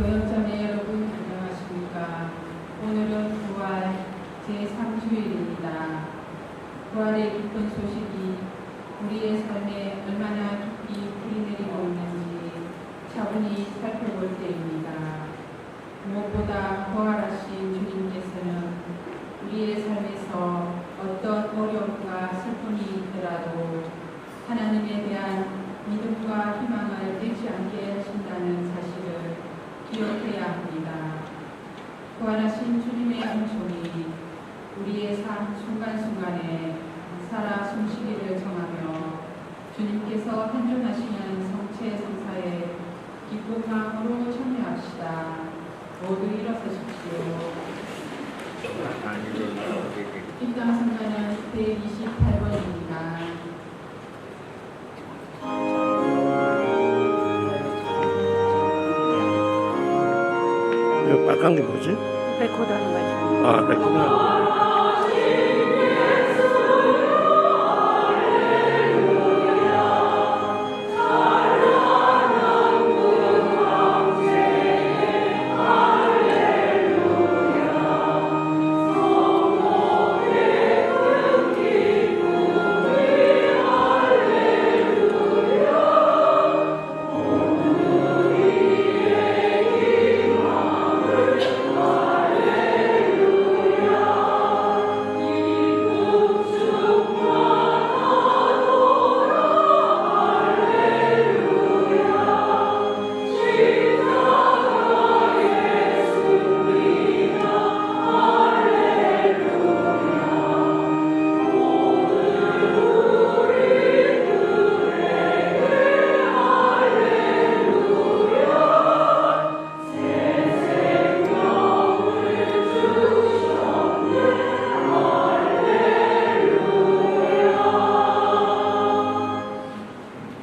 교역자매 여러분 안녕하십니까. 오늘은 부활 제3주일입니다. 부활의 기쁜 소식이 우리의 삶에 얼마나 깊이 뿌리내리고 있는지 차분히 살펴볼 때입니다. 무엇보다 부활하신 주님께서는 우리의 삶에서 어떤 어려움과 슬픔이 있더라도 하나님에 대한 믿음과 희망을 잃지 않게 하신다는 사실을 기억해야 합니다. 부활하신 주님의 은총이 우리의 삶 순간순간에 살아 숨쉬기를 정하며 주님께서 현존하시는 성체 성사에 기쁜 마음으로 참여합시다. 모두 일어서십시오. 입당 성가는 128번입니다. 이거 빨간 게 뭐지? 레코더는 거죠. 아, 레코더.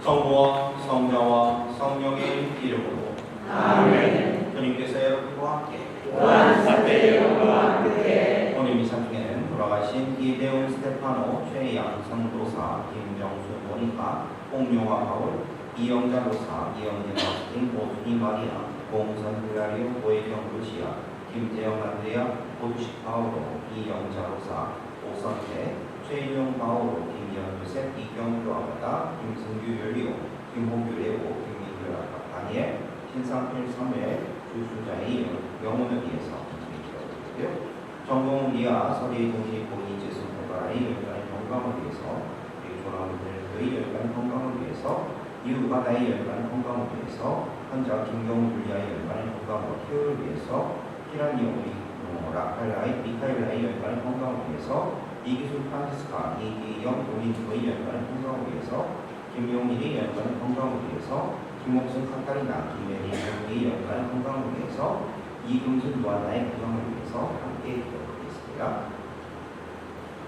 성부와 성자와 성령의 이름으로 아멘. 주님께서 여러분과 함께 또한 사태여와 함께 오늘 미사 중에는 돌아가신 이대훈 스테파노 최양 성도사 김정수 모니카 홍용화 바울 이영자 로사 이영재 마스틴 오순이 마리아 공선 블라리오 고혜경 루시아 김재영 안드레아 고두식 바오로 이영자 로사 오선태 최인용 바오로 김기현 요셉 이경규 아바다 김승규 요리오 김홍규 레오 김민규 다니엘 신상필 사무엘 주순자의 영혼을 위해서 기도드리고요. 정봉 리아 서리 동시 고이 재수 대바라의 열간의 건강을 위해서 그리고 조남들의 열간의 건강을 위해서 이웃바다의 열간의 건강을 위해서 환자 김경우 줄리아의 열간의 건강과 키우를 위해서 히라니 오리 라팔라의 미카엘라의 열간의 건강을 위해서 이기술 프란치스카 이기영 도민주의 열간의 건강을 위해서 김용일의 열간의 건강을 위해서 김옥순 카타리나 김혜리 경의 열간의 건강을 위해서 이금순 노아나의 건강을 위해서 함께 기도드리겠습니다.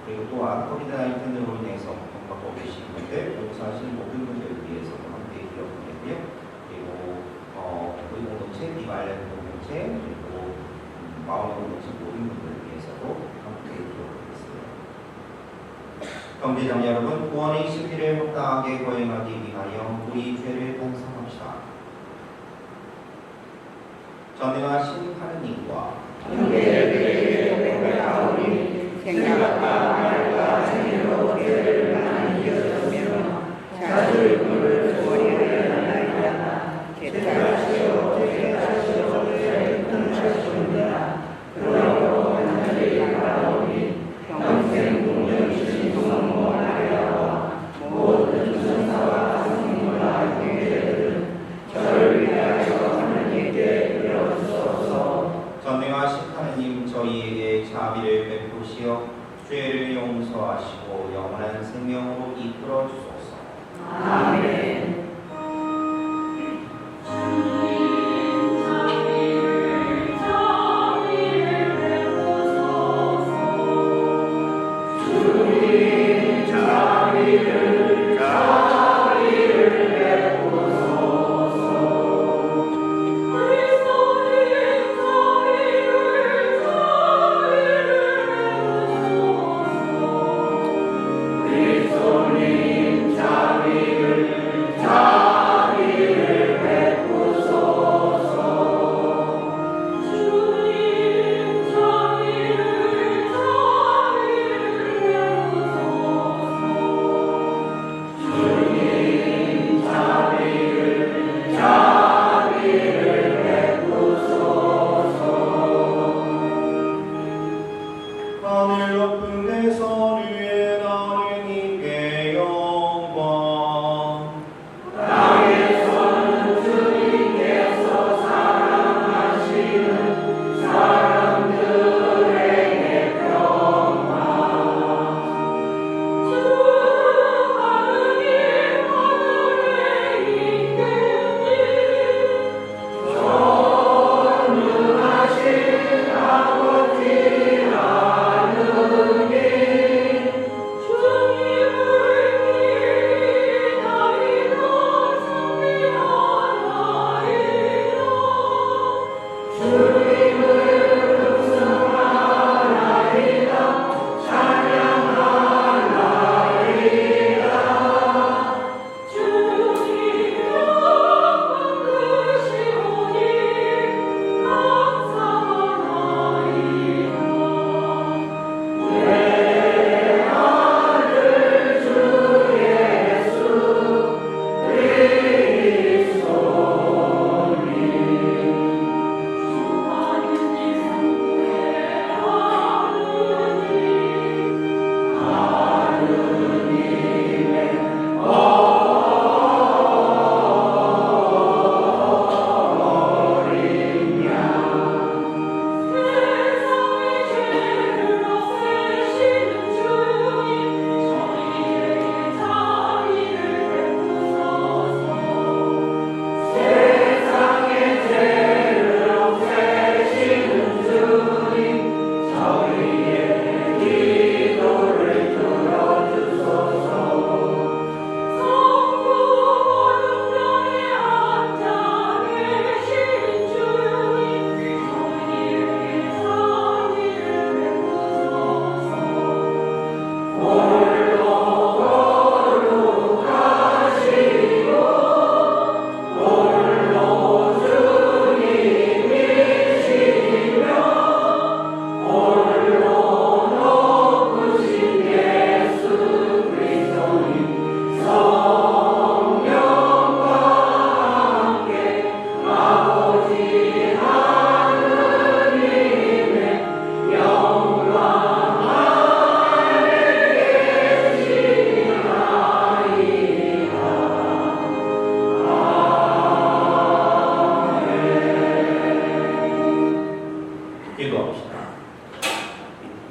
그리고 또한 코비드-19로 인해서 고통받고 계신 분들, 용서하신 모든 분들을 위해서도 함께 기도드리고요. 그리고 우리 공동체, 비말레 공동체, 그리고 마음의 공동체 모든 분들을 위해서도 함께 기도드리겠습니다. 경제자매 여러분, 구원의 신비를 합당하게 거행하기 위하여 우리 죄를 반성합시다. 전능하신 하느님과 형제들에게 고백하오니 생각과 말과 행위로 죄를 많이 지었으며 자주 물을 소리를 하나이다. 죄하시오 죄하시오 죄를 끊으셨습니다. 그러므로 하늘이 가오니 평생 공정이신 성모 마리아와 모든 천사와 성인과 형제들은 저를 위하여 하나님께 빌어주소서. 전능하신 하느님 저희에게 자비를 베푸시어 죄를 용서하시고 영원한 생명으로 이끌어 주소서. 아멘. 그리스도님 자비를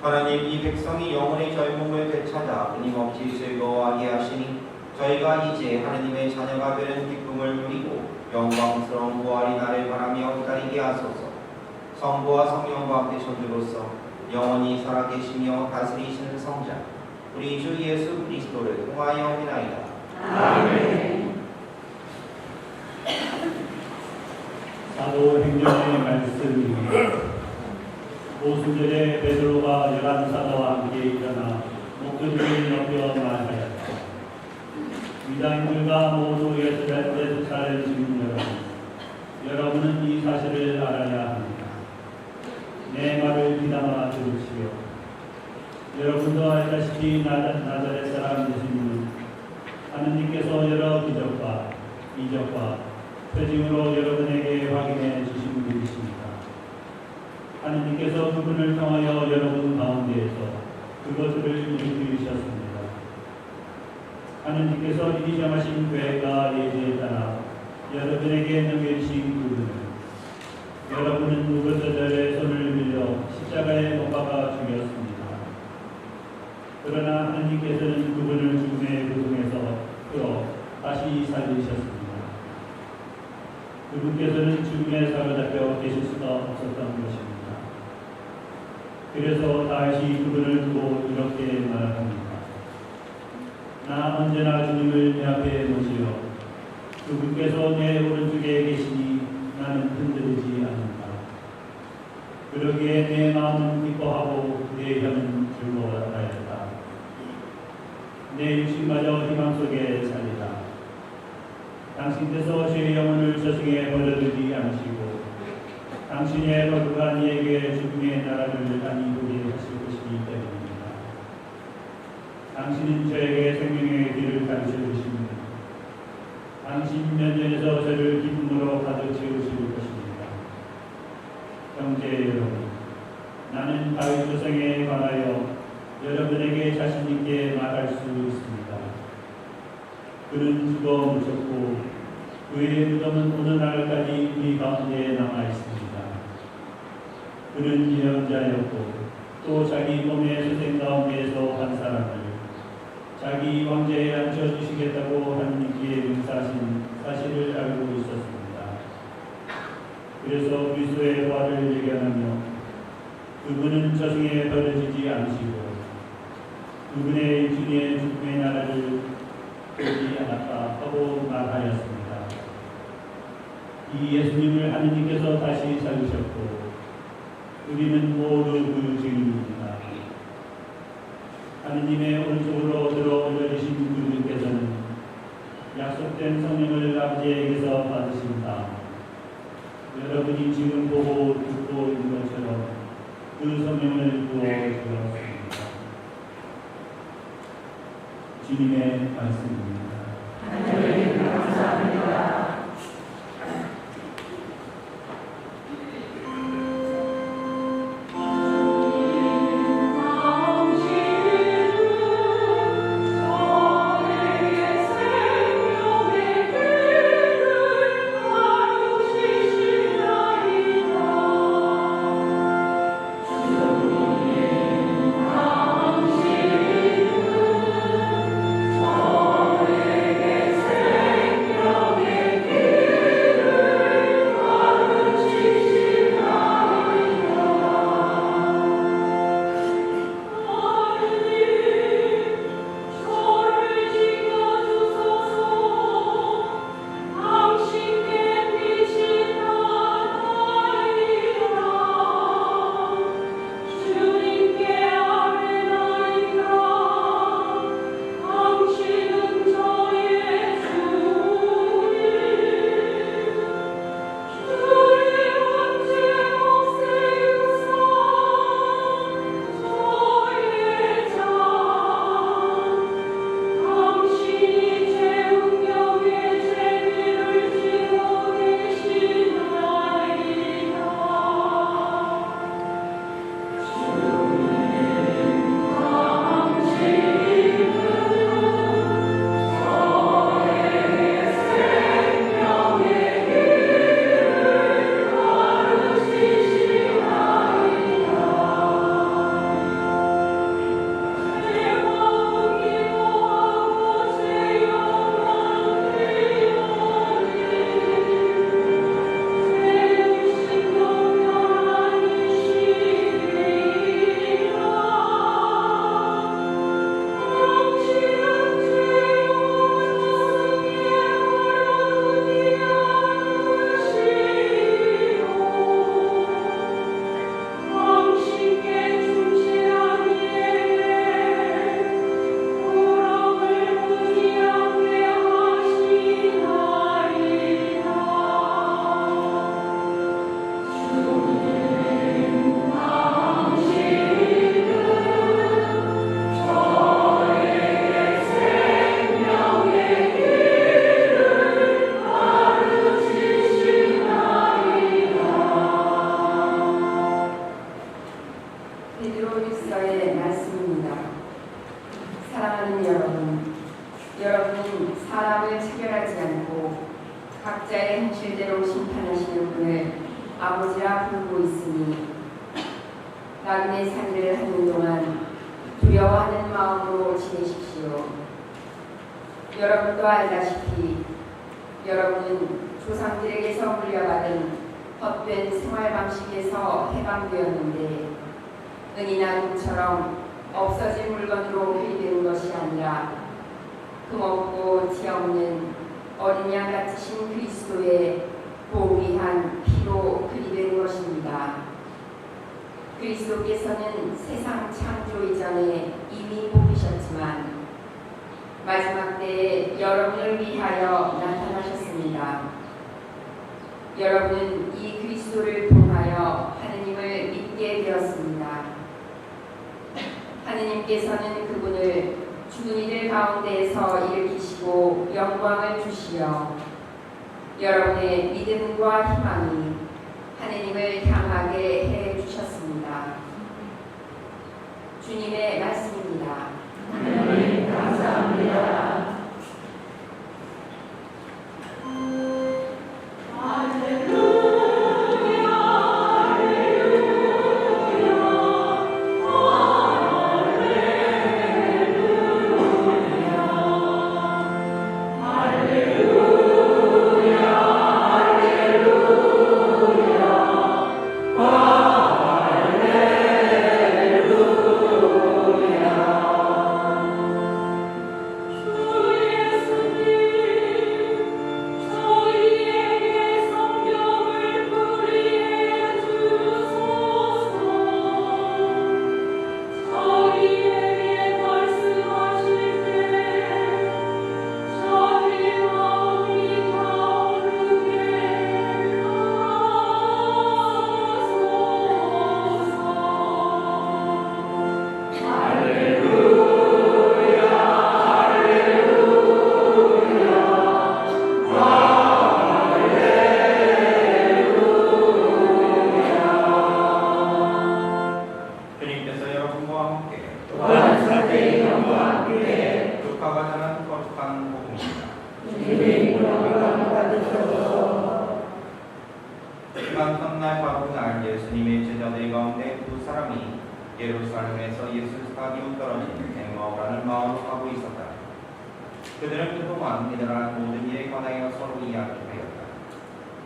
하나님, 이 백성이 영혼의 젊음을 되찾아 끊임없이 즐거워하게 하시니 저희가 이제 하느님의 자녀가 되는 기쁨을 누리고 영광스러운 부활이 나를 바라며 기다리게 하소서. 성부와 성령과 함께 천주로서 영원히 살아계시며 다스리시는 성자 우리 주 예수 그리스도를 통하여 비나이다. 아멘. 사도행전의 말씀입니다. 오순절에 베드로가 11사도와 함께 일어나 목소리를 높여 말하였다. 유다인들과 모두 예루살렘 시민 여러분은 이 사실을 알아야 합니다. 내 말을 귀담아 들으시오. 여러분도 알다시피 나자렛 사람 예수님은 하느님께서 여러 기적과 이적과 표징으로 여러분에게 확인해 주신 분이십니다. 하느님께서 그분을 통하여 여러분 가운데에서 그것들을 일으키셨습니다. 하느님께서 이리 정하신 계획과 예지에 따라 여러분에게 넘겨주신 그분을 여러분은 무거저절의 손을 빌려 십자가에 못 박아 죽였습니다. 그러나 하느님께서는 그분을 죽음의 고통에서 끌어 다시 살리셨습니다. 그분께서는 죽음에 사로잡혀 계실 수가 없었던 것입니다. 그래서 다시 그분을 두고 이렇게 말합니다. 나 언제나 주님을 내 앞에 모시어 그분께서 내 오른쪽에 계시니 나는 흔들리지 않는다. 그러기에 내 마음은 기뻐하고 내 혀는 즐거워하였다. 내 육신마저 희망 속에 살리라. 당신께서 제 영혼을 저승에 버려두지 않으시고 당신의 거룩한 이에게 죽음의 나라를 안이 보게 하실 것이기 때문입니다. 당신은 저에게 생명의 길을 가르쳐 주십니다. 당신 면전에서 저를 기쁨으로 가득 채우실 것입니다. 형제 여러분, 나는 다윗 조상에 관하여 여러분에게 자신 있게 말할 수 있습니다. 그는 죽어 묻혔고 그의 무덤은 오늘날까지 우리 가운데 남아 있습니다. 그는 예언자였고 또 자기 몸의 수생 가운데에서 한 사람을 자기 왕좌에 앉혀주시겠다고 하느님께 맹세하신 사실을 알고 있었습니다. 그래서 그리스도의 부활을 예견하며 그분은 저승에 버려지지 않으시고 그분의 일중의 죽음의 나라를 보지 않았다 하고 말하였습니다. 이 예수님을 하느님께서 다시 살리셨고 우리는 모두 그 증인입니다. 하느님의 오른쪽으로 들어 올려주신 그분께서는 약속된 성령을 아버지에게서 받으신 다음 여러분이 지금 보고 듣고 있는 것처럼 그 성령을 부어주었습니다. 주님의 말씀입니다. 하나님 감사합니다. 내 사람을 차별하지 않고 각자의 행실대로 심판하시는 분을 아버지라 부르고 있으니 나그네 살이를 하는 동안 두려워하는 마음으로 지내십시오. 여러분도 알다시피 여러분은 조상들에게서 물려받은 헛된 생활 방식에서 해방되었는데 은이나 금처럼 없어진 물건으로 회되는 것이 아니라 금없고 티없는 어린 양 같으신 그리스도의 보위한 피로 그리된 것입니다. 그리스도께서는 세상 창조 이전에 이미 뽑히셨지만 마지막 때에 여러분을 위하여 나타나셨습니다. 여러분은 이 그리스도를 통하여 하느님을 믿게 되었습니다. 하느님께서는 그분을 죽은 이들 가운데에서 일으키시고 영광을 주시어 여러분의 믿음과 희망이 하느님을 향하게 해 주셨습니다. 주님의 말씀입니다. 하나님 감사합니다. 하지만 첫날 바로날 예수님의 제자들 가운데 두 사람이 예루살렘에서 예수를 가기로 떨어진 엠마오라는 마을로 가고 있었다. 그들은 그동안 일어난 모든 일에 관하여 서로 이야기하였다.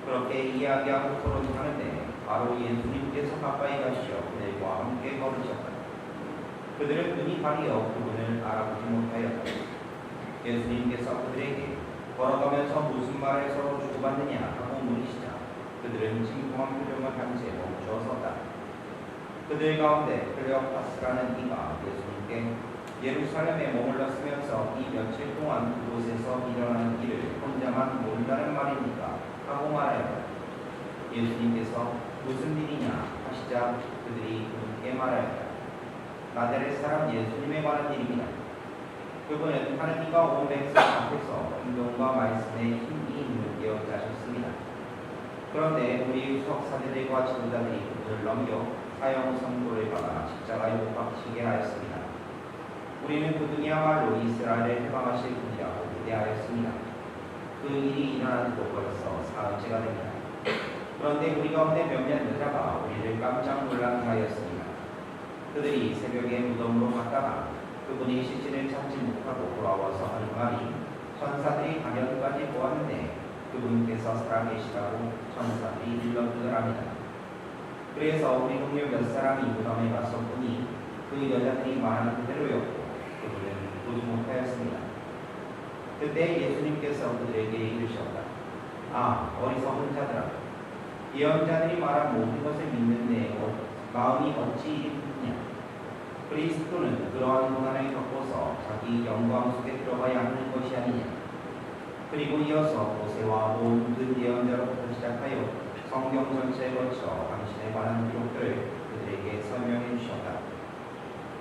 그렇게 이야기하고 토론하는데 바로 예수님께서 가까이 가시어 그들과 함께 걸으셨다. 그들은 눈이 가리어 그분을 알아보지 못하였다. 예수님께서 그들에게 걸어가면서 무슨 말을 서로 주고받느냐 하고 물으시자 그들은 진공한 표정을 한 채 멈춰 섰다. 그들 가운데 클레오파스라는 이가 예수님께 예루살렘에 머물렀으면서 이 며칠 동안 그곳에서 일어나는 일을 혼자만 모른다는 말입니까? 하고 말하였다. 예수님께서 무슨 일이냐 하시자 그들이 그분께 말하였다. 나자렛 사람 예수님에 관한 일입니다. 그분은 하는 이가 온 백성 앞에서 행동과 말씀에 힘이 있는 예언자셨습니다. 그런데 우리 후속 사제들과 지도자들이 그분을 넘겨 사형 선고를 받아 십자가에 못 박히게 하였습니다. 우리는 그분이야말로 이스라엘을 해방하실 분이라고 기대하였습니다. 그 일이 일어난 지도 벌써 사흘째가 됩니다. 그런데 우리 가운데 몇몇 여자가 우리를 깜짝 놀라게 하였습니다. 그들이 새벽에 무덤으로 갔다가 그분이 시신을 찾지 못하고 돌아와서 하는 말이 천사들이 가면까지 보았는데 그분께서 살아계시다고 천사들이 일러주더랍니다. 그래서 우리 동료 몇 사람이 무덤에 가서 보니 그 여자들이 말한 그대로였고 그분은 보지 못하였습니다. 그때 예수님께서 그들에게 이르셨다. 아, 어리석은 자들아, 예언자들이 말한 모든 것을 믿는데 마음이 어찌 이리 굳냐? 그리스도는 그러한 고난을 겪고서 자기 영광 속에 들어가야 하는 것이 아니냐? 그리고 이어서 모세와 모든 예언자로부터 시작하여 성경 전체에 거쳐 당신에 관한 기록들을 그들에게 설명해 주셨다.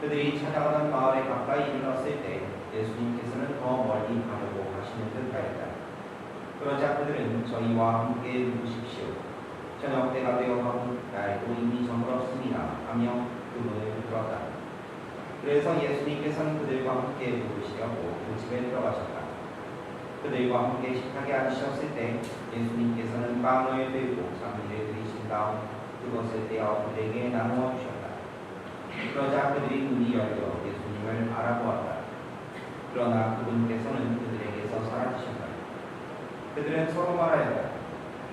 그들이 찾아가던 마을에 가까이 이르렀을 때 예수님께서는 더 멀리 가려고 하시는 듯하였다. 그러자 그들은 저희와 함께 누우십시오. 저녁 때가 되어 가고 날도 이미 저물었습니다 하며 그분을 들었다. 그래서 예수님께서는 그들과 함께 누우시려고 그 집에 들어가셨다. 그들과 함께 식탁에 앉으셨을 때 예수님께서는 빵을 들고 잔미를 드리신 다음 그것을 떼어 그들에게 나누어 주셨다. 그러자 그들이 눈이 열려 예수님을 알아보았다. 그러나 그분께서는 그들에게서 사라지셨다. 그들은 서로 말하였다.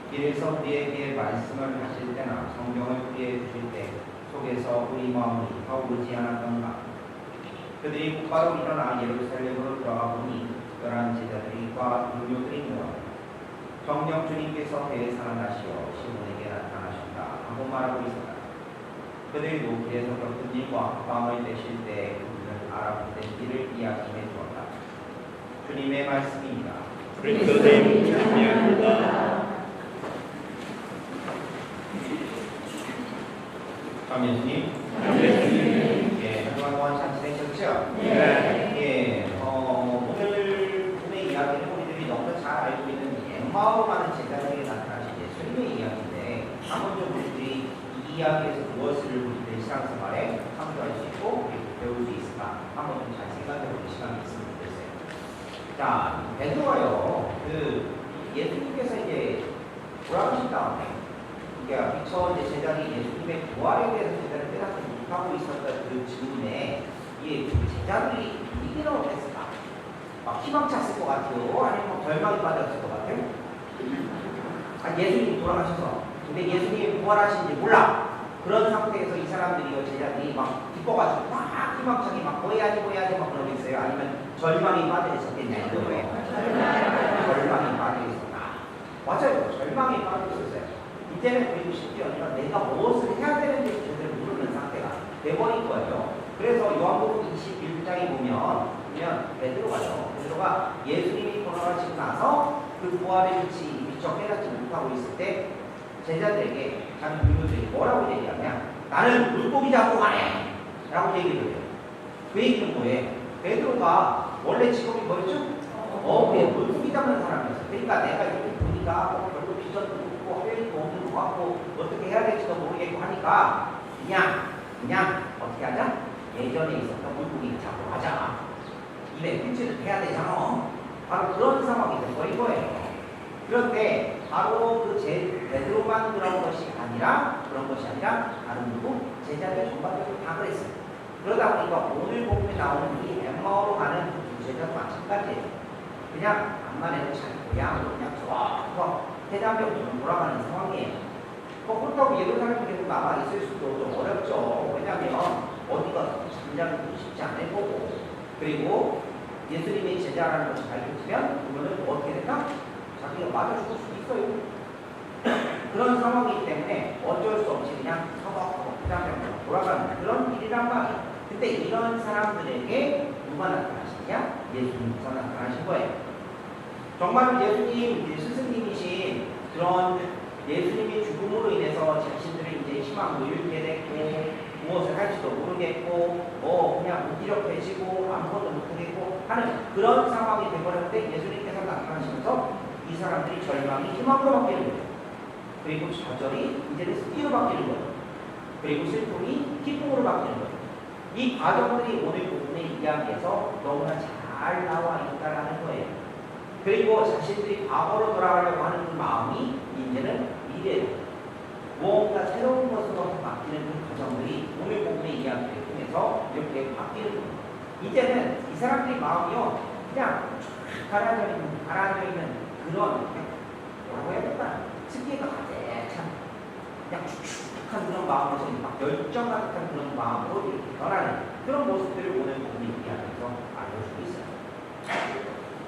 길에서 우리에게 말씀을 하실 때나 성경을 우리에게 주실 때 속에서 우리 마음이 타오르지 않았던가. 그들이 곧바로 일어나 예루살렘으로 들어가 보니 특별한 제자들과 동료들이 모았다. 정녕 주님께서 배에 살아나시어 시몬에게 나타나셨다 하고 말하고 있었다. 그들도 길에서 겪은 일과 빵을 떼실 때 그들을 알아보는 일을 이야기해 주었다. 주님의 말씀입니다. 그리스도님 찬양합니다. 참 예수님. 예, 한주간 동안 잘 지내셨죠? 네. 예, 오늘 본의 이야기는 우리들이 너무나 잘 알고 있는 엠마오 가는 제자들에게 나타나신 예수님의 이야기인데 한번 좀 우리들이 이 이야기에서 무엇을 우리들의 신앙생활에 참조할 수 있고 배울 수 있을까 한번 좀 잘 생각해보는 시간이 있으면 좋겠어요. 자, 베드로가요, 예수님께서 이제 돌아가신 다음에 그러니까 미처 이제 제자들이 예수님의 부활에 대해서 제자를 깨닫지 못하고 있었던 그 즈음에 이 제자들이 이기는 어땠을까? 막 희망 찼을 것 같아요? 아니면 뭐 절망이 빠졌을 것 같아요? 예수님이 돌아가셔서 근데 예수님이 부활하신지 몰라. 그런 상태에서 이 사람들이 제자들이 막 기뻐가지고 막 희망차게 막 뭐 해야지 막 그러겠어요? 아니면 절망이 빠져 있었겠냐 이거예요? 절망이 빠져 있었다. 맞아요. 절망이 빠져 있었어요. 이제는 그리고 심지어 내가 무엇을 해야 되는지 제대로 모르는 상태가 돼버린 거예요. 그래서 요한복음 21장에 보면 베드로가 예수님이 돌아가시고 나서 그 부활의 빛이 미처 깨닫지 못하고 있을 때 제자들에게 자기 동료들이 뭐라고 얘기하냐? 나는 물고기 잡고 가네! 라고 얘기를 해요. 그 얘기는 뭐예요? 베드로가 원래 직업이 뭐였죠? 물고기 잡는 사람이었어요. 그러니까 내가 이렇게 보니까 별로 비전도 없고 할 일도 없는 것 같고 어떻게 해야 될지도 모르겠고 하니까 그냥 어떻게 하자? 예전에 있었던 물고기 잡고 가자. 입에 pil치를 해야 되잖아. 바로 그런 상황이 돼버린 거예요. 그런데 바로 베드로만 그런 것이 아니라 다른 누구? 제자들 전반적으로 다 그랬어요. 그러다 보니까 오늘 복음에 나오는 이 엠마오로 가는 두 제자도 마찬가지예요. 그냥 암만 해도 잘 그냥 좋아 대장경처럼 돌아가는 상황이에요. 그렇다고 예루살렘에 계속 남아 있을 수도 좀 어렵죠. 왜냐하면 어디가 잠자기도 쉽지 않을 거고 그리고 예수님의 제자라는 것이 밝혀지면 그러면 어떻게 될까? 자기가 맞아 죽을 수도 있어요. 그런 상황이기 때문에 어쩔 수 없이 그냥 대장경처럼 돌아가는 그런 일이란 말이에요. 근데 이런 사람들에게 누가 나타나시냐? 예수님께서 나타나신 거예요. 정말 예수님, 스승님이신 그런 예수님의 죽음으로 인해서 자신들의 이제 희망을 잃게 됐고 무엇을 할지도 모르겠고 그냥 무기력해지고 아무것도 못하겠고 하는 그런 상황이 되버렸는데 예수님께서 나타나시면서 이 사람들이 절망이 희망으로 바뀌는 거예요. 그리고 좌절이 이제는 승리로 바뀌는 거예요. 그리고 슬픔이 기쁨으로 바뀌는 거예요. 이 과정들이 오늘 부분의 이야기에서 너무나 잘 나와 있다는 거예요. 그리고 자신들이 과거로 돌아가려고 하는 그 마음이 이제는 미래로 무언가 새로운 것으로 바뀌는 그 과정들이 오늘 부분의 이야기를 통해서 이렇게 바뀌는 거예요. 이제는 이 사람들의 마음이요 그냥 가라앉아 있는 그런 뭐라고 해야 될까? 스키가 가득한 그냥 축축한 그런 마음에서 막 열정 가득한 그런 마음으로 이렇게 변하는 그런 모습들을 오늘 부분의 이야기에서 알려주고 있어요.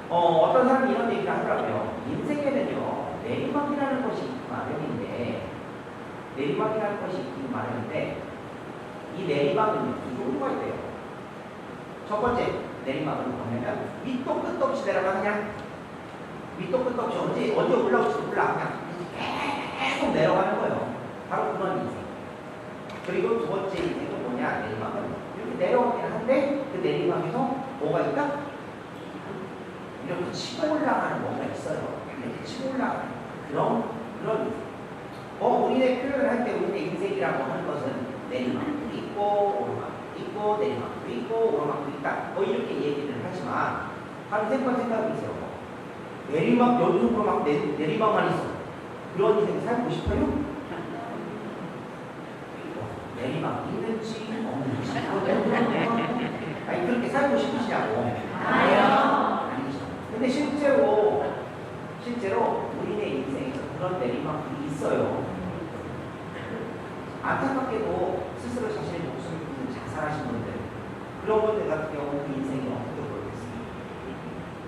어떤 사람이 이런 얘기를 하더라고요. 인생에는요, 내리막이라는 것이 있기 마련인데, 이 내리막은 두 종류가 있대요. 첫 번째 내리막은 뭐냐면, 밑도 끝도 없이 내려가냐? 밑도 끝도 없이 언제 올라올지도 몰라. 그냥 계속 내려가는 거예요. 바로 그런 인생. 그리고 두 번째 인생은 뭐냐? 내리막은 이렇게 내려오긴 한데, 그 내리막에서 뭐가 있다? 이렇게 치고 올라가는 뭔가 있어요. 이렇게 치고 올라가는 그런 우리의 표현을 할 때 우리의 인생이라고 하는 것은 내리막도 있고 오르막도 있고 내리막도 있고 오르막도 있다. 이렇게 얘기를 하지만 한 생각해 보세요. 내리막 연속으로 막 내리막만 있어. 그런 인생 살고 싶어요? 내리막 있는지 없는지 아니 그렇게 살고 싶으시냐고. 아니죠. 근데 실제로 우리네 인생에서 그런 내리막이 있어요. 안타깝게도 스스로 자신의 목숨을 끊는 자살하신 분들, 그런 분들 같은 경우는 인생이 어떻게 보였겠습니까?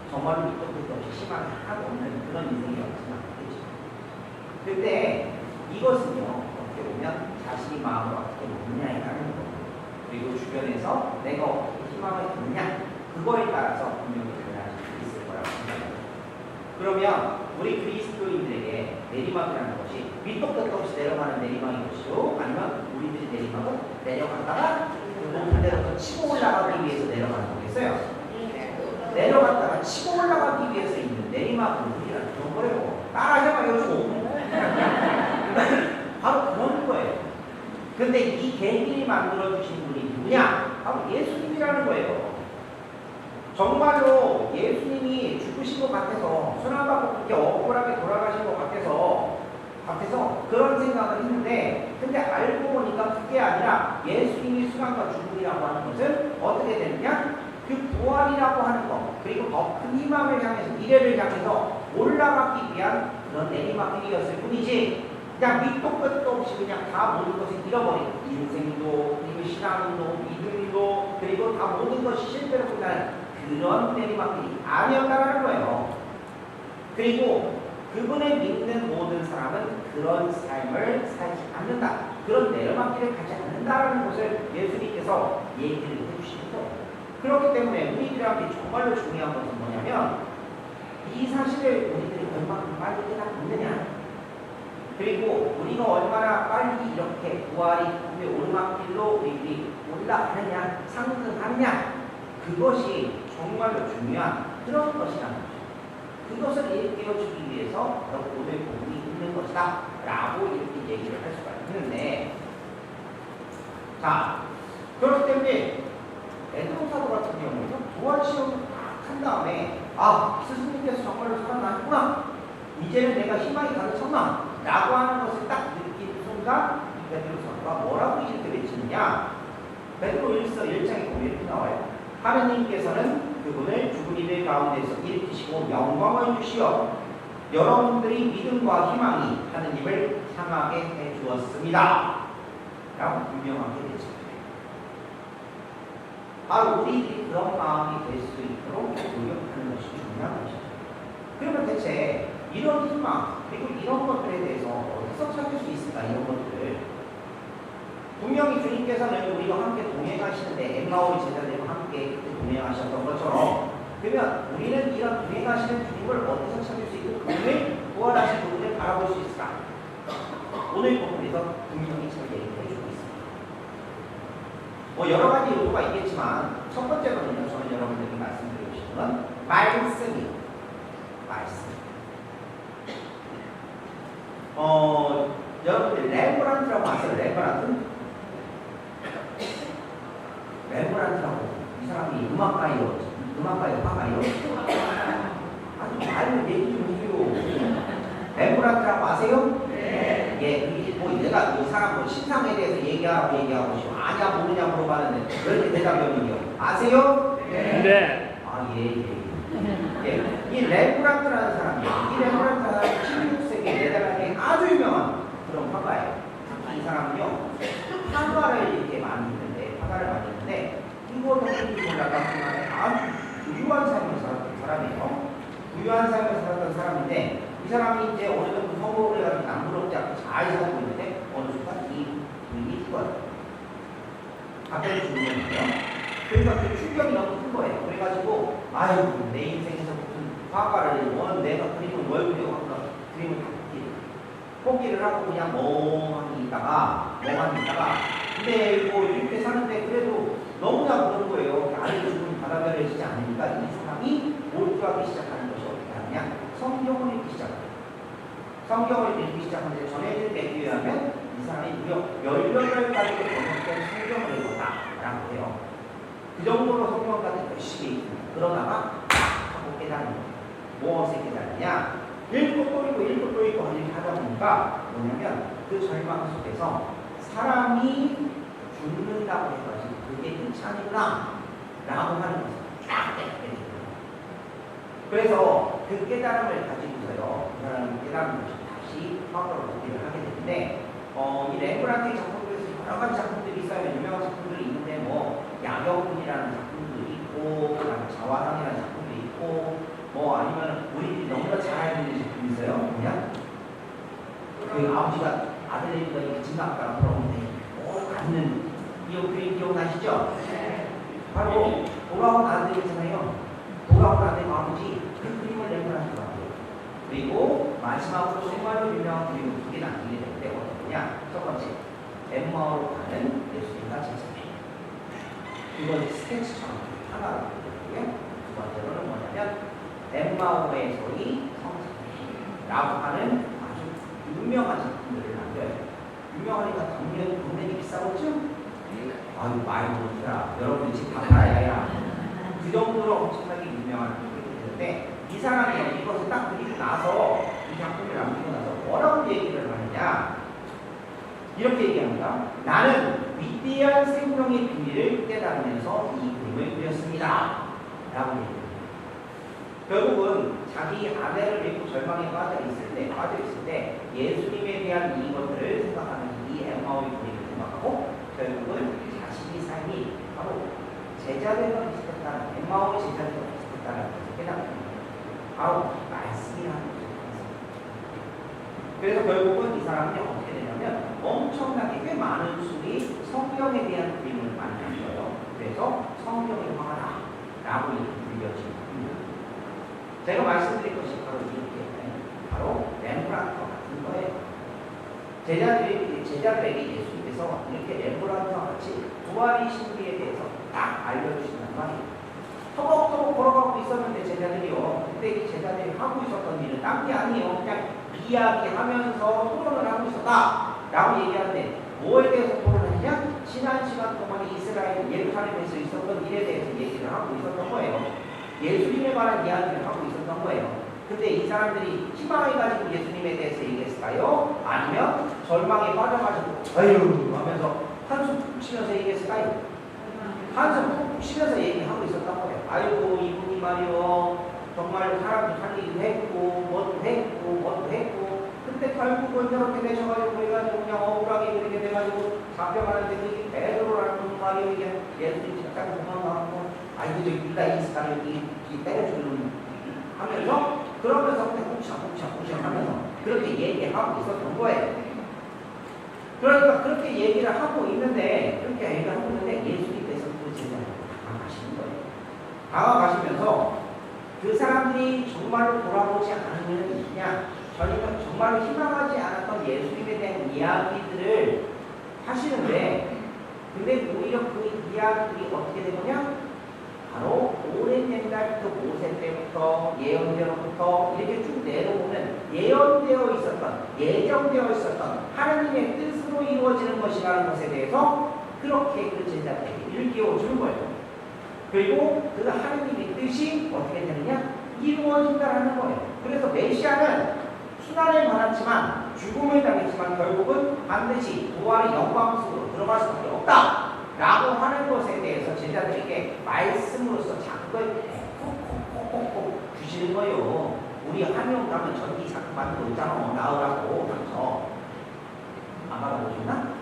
정말로 밑도 끝도 없이 희망이 하나도 없는 그런 인생이었지만 않겠죠. 근데 이것은요, 어떻게 보면 자신이 마음을 어떻게 먹느냐에 따른 거예요. 그리고 주변에서 내가 어떻게 희망을 갖느냐, 그거에 따라서 분명히 달라질 수 있을 거라고 생각합니다. 그러면 우리 그리스도인들에게 내리막이라는 것이 밑도 끝도 없이 내려가는 내리막인 것이요, 아니면 우리들이 내리막은 내려갔다가 그대로 치고 올라가기 위해서 내려가는 거겠어요? 내려갔다가 치고 올라가기 위해서 있는 내리막은 우리랑 그런 거예요. 따라해봐요 좀. 바로 그런 거예요. 근데 이 계기를 만들어주신 분이 누구냐? 바로 예수님이라는 거예요. 정말로 예수님이 죽으신 것 같아서, 순환받고 그렇게 억울하게 돌아가신 것 같아서 그런 생각을 했는데, 근데 알고 보니까 그게 아니라 예수님이 순환과 죽음이라고 하는 것은 어떻게 되느냐? 그 부활이라고 하는 것, 그리고 더 큰 희망을 향해서, 미래를 향해서 올라가기 위한 그런 내리막길이었을 뿐이지, 그냥 밑도 끝도 없이 그냥 다 모든 것을 잃어버린 인생도, 그리고 신앙도, 믿음도, 그리고 다 모든 것이 실패로 끝나는 그런 내리막길이 아니었다는 거예요. 그리고 그분의 믿는 모든 사람은 그런 삶을 살지 않는다, 그런 내리막길을 가지 않는다라는 것을 예수님께서 얘기를 해주시는 거예요. 그렇기 때문에 우리들한테 정말로 중요한 것은 뭐냐면, 이 사실을 우리들이 얼마큼 빨리 깨닫느냐, 그리고 우리가 얼마나 빨리 이렇게 부활이 오르막길로 우리들이 올라가느냐, 상승하느냐, 그것이 정말로 중요한 그런 것이라는 거죠. 그것을 일깨워주기 위해서 오늘 복음이 있는 것이다 라고 이렇게 얘기를 할 수가 있는데, 자, 그렇기 때문에 베드로 사도 같은 경우는 부활시험을 딱 한 다음에, 아, 스승님께서 정말로 살아나셨구나, 이제는 내가 희망이 가득했구나 라고 하는 것을 딱 느낀 순간 베드로 사도가 뭐라고 이렇게 외치느냐, 베드로 1장에 보면 이렇게 나와요. 하느님께서는 그분을 죽은 이들 가운데서 일으키시고 영광을 주시어 여러분들이 믿음과 희망이 하느님을 향하게 해주었습니다 라고 분명하게 되죠. 바로 우리들이 그런 마음이 될 수 있도록 노력하는 것이 중요한 것이죠. 그러면 대체 이런 희망, 그리고 이런 것들에 대해서 어디서 찾을 수 있을까? 이런 것들을 분명히 주님께서는 우리와 함께 동행하시는데, 엠마오의 제자들과 함께 그때 동행하셨던 것처럼, 그러면 우리는 이런 동행하시는 주님을 어디서 찾을 수 있고 그분을 부활하신 부분을 바라볼 수 있을까? 오늘 부분에서 분명히 잘 얘기해 주고 있습니다. 뭐 여러 가지 요소가 있겠지만, 첫 번째로는요, 저는 여러분들에게 말씀드리고 싶은 건 말씀이에요. 말씀. 여러분들 레브란트라고 아세요? 레브란트라고, 이 사람이 음악가예요, 화가예요? 아주 말을 얘기 좀 해줘요. 레브란트라고 아세요? 네. 예, 뭐 내가 이 사람 뭐 신상에 대해서 얘기하고 싶어, 아냐 모르냐 물어봤는데 왜 이렇게 대답이 없는데요? 아세요? 네. 아, 예. 이 레브란트라는 사람이에요. 이 레브란트는 16세기 네덜란드의 아주 유명한 그런 화가예요. 이 사람은요, 화가를 이렇게 많이 했는데, 이거 당연히 몰라가 아주 부유한 삶을 살았던 사람이에요. 부유한 삶을 살았던 사람인데, 이 사람이 이제 어느 정도 성공을 해가지고 남부럽지 않고 잘 살고 있는데, 어느 순간 이 부인이 죽어요. 갑자기 죽는 거예요. 그래서 그 충격이 너무 큰 거예요. 그래가지고, 아유, 내 인생에서 무슨 화가를, 내가 그림을 뭘 그려갖고 그림을 다 포기를 하고 그냥 멍하니 있다가, 근데 이렇게 사는데 그래도 너무나 그런 거예요. 나를 조금 받아들여지지 않으니까 이 사람이 몰두하기 시작하는 것이 어떻게 하느냐? 성경을 읽기 시작합니다. 성경을 읽기 시작하는데 전해진 내용에 의하면 이 사람이 무려 18가지로 번역된 성경을 읽었다라고 해요. 그 정도로 성경까지 열심히 읽습니다. 그러다가 딱 하고 깨달은 거예요. 무엇에 깨달은 읽고 또 읽고 읽고 또 읽고 이렇게 하다 보니까 뭐냐면 그 절망 속에서 사람이 죽는다고 해가지고 그게 끝이 아니구나 라고 하는 것을 쫙 깨닫게 됩니다. 그래서 그 깨달음을 가지고서요, 그 사람은 깨달음을 다시 화가로 복귀를 하게 되는데, 이 렘브란트의 작품들에서 여러 가지 작품들이 있어요. 유명한 작품들이 있는데, 뭐, 야경문이라는 작품도 있고, 자화상이라는 작품도 있고, 뭐, 아니면 우리들이 너무나 잘 알고 있는 작품이 있어요. 뭐냐? 그 아버지가 아들내미가 이렇게 진학가랑 돌아오는데, 갖는 이 기억나시죠? 바로 돌아온 아들이잖아요. 돌아온 아들의 아버지, 그 그림을 렘브란트가 같아요. 그리고 마지막으로 정말로 유명한 그림을 두 개 남기게 되는데 어떤 거냐? 첫 번째, 엠마오로 가는 예수님과 제자들. 이건 스케치처럼 하나로 보여드리고요. 두 번째로는 뭐냐면 엠마오의 소리 성사라고 하는 아주 유명한 작품들을 남겨요. 유명하니까 당연히 돈내기 비싸겠죠? 아유 많이 모르더라. 여러분이 지금 다 팔아야 그 정도로 엄청나게 유명한 작품이 되는데 이 사람이 이것을 딱 그리고 나서 이 작품을 남기고 나서 뭐라고 얘기를 하느냐? 이렇게 얘기합니다. 나는 위대한 생명의 비밀을 깨달으면서 이 그림을 그렸습니다. 라고 얘기합니다. 결국은 자기 아내를 믿고 절망에 빠져 있을 때 예수님에 대한 이것들을 생각하는 이 엠마오의 그림을 생각하고 결국은 자신의 삶이 바로 제자들과 비슷했다는 엠마오의 제자들과 비슷했다는 것을 깨닫습니다. 바로 말씀이라는 것을 봤습니다. 그래서 결국은 이 사람이 어떻게 되냐면 엄청나게 꽤 많은 수이 성경에 대한 그림을 만들어요. 그래서 성경의 화가다 라고 이렇게 불려집니다. 제가 말씀드린 것이 바로 이렇게 바로 렘브란트와 같은 거예요. 제자들에게 예수님께서 이렇게 렘브란트와 같이 부활의 신비에 대해서 딱 알려주신단 말이에요. 터벅터벅 걸어가고 있었는데 제자들이요. 그때 이 제자들이 하고 있었던 일은 딴 게 아니에요. 그냥 이야기하면서 토론을 하고 있었다 라고 얘기하는데 뭐에 대해서 토론하느냐? 지난 시간 동안에 이스라엘 예루살렘에서 있었던 일에 대해서 얘기를 하고 있었던 거예요. 예수님에 관한 이야기를 하고 있었던 거예요. 근데 이 사람들이 희망해가지고 예수님에 대해서 얘기했을까요? 아니면 절망에 빠져가지고 아유 하면서 한숨 푹 쉬면서 얘기했을까요? 한숨 푹 쉬면서 얘기하고 있었던 거예요. 아이고 이분이 말이요 정말 사람도 살리기도 했고 뭐도 했고 근데 결국은 저렇게 되셔가지고 그래가지고 그냥 억울하게 그렇게 돼가지고 잡혀가는데 그게 베드로라는 분 말이요 이게 예수님 잠깐 도망가고 아이고 저 유다 이스라엘이 때려주는 하면서 그러면서 그냥 뭉쳐 하면서 그렇게 얘기하고 있었던 거예요. 그러니까 그렇게 얘기를 하고 있는데 예수님께서 그 제자를 당황하시는 거예요. 당황하시면서 그 사람들이 정말로 돌아보지 않으면 그냥 저희가 정말로 희망하지 않았던 예수님에 대한 이야기들을 하시는데 근데 오히려 그 이야기들이 어떻게 되느냐? 바로 오랜 옛날부터 모세 때부터 예언대로부터 이렇게 쭉 내려오는 예언되어 있었던 예정되어 있었던 하나님의 뜻으로 이루어지는 것이라는 것에 대해서 그렇게 그 제자들에게 일깨워 주는 거예요. 그리고 그 하나님의 뜻이 어떻게 되느냐? 이루어진다는 거예요. 그래서 메시아는 수난을 받았지만 죽음을 당했지만 결국은 반드시 부활의 영광 속으로 들어갈 수밖에 없다 라고 하는 것에 대해서 제자들에게 말씀으로서 자극을 콕콕콕콕 주시는 거예요. 우리 한명 가면 전기 자극 받는 거 있잖아. 나으라고 하면서 안 받아보셨나?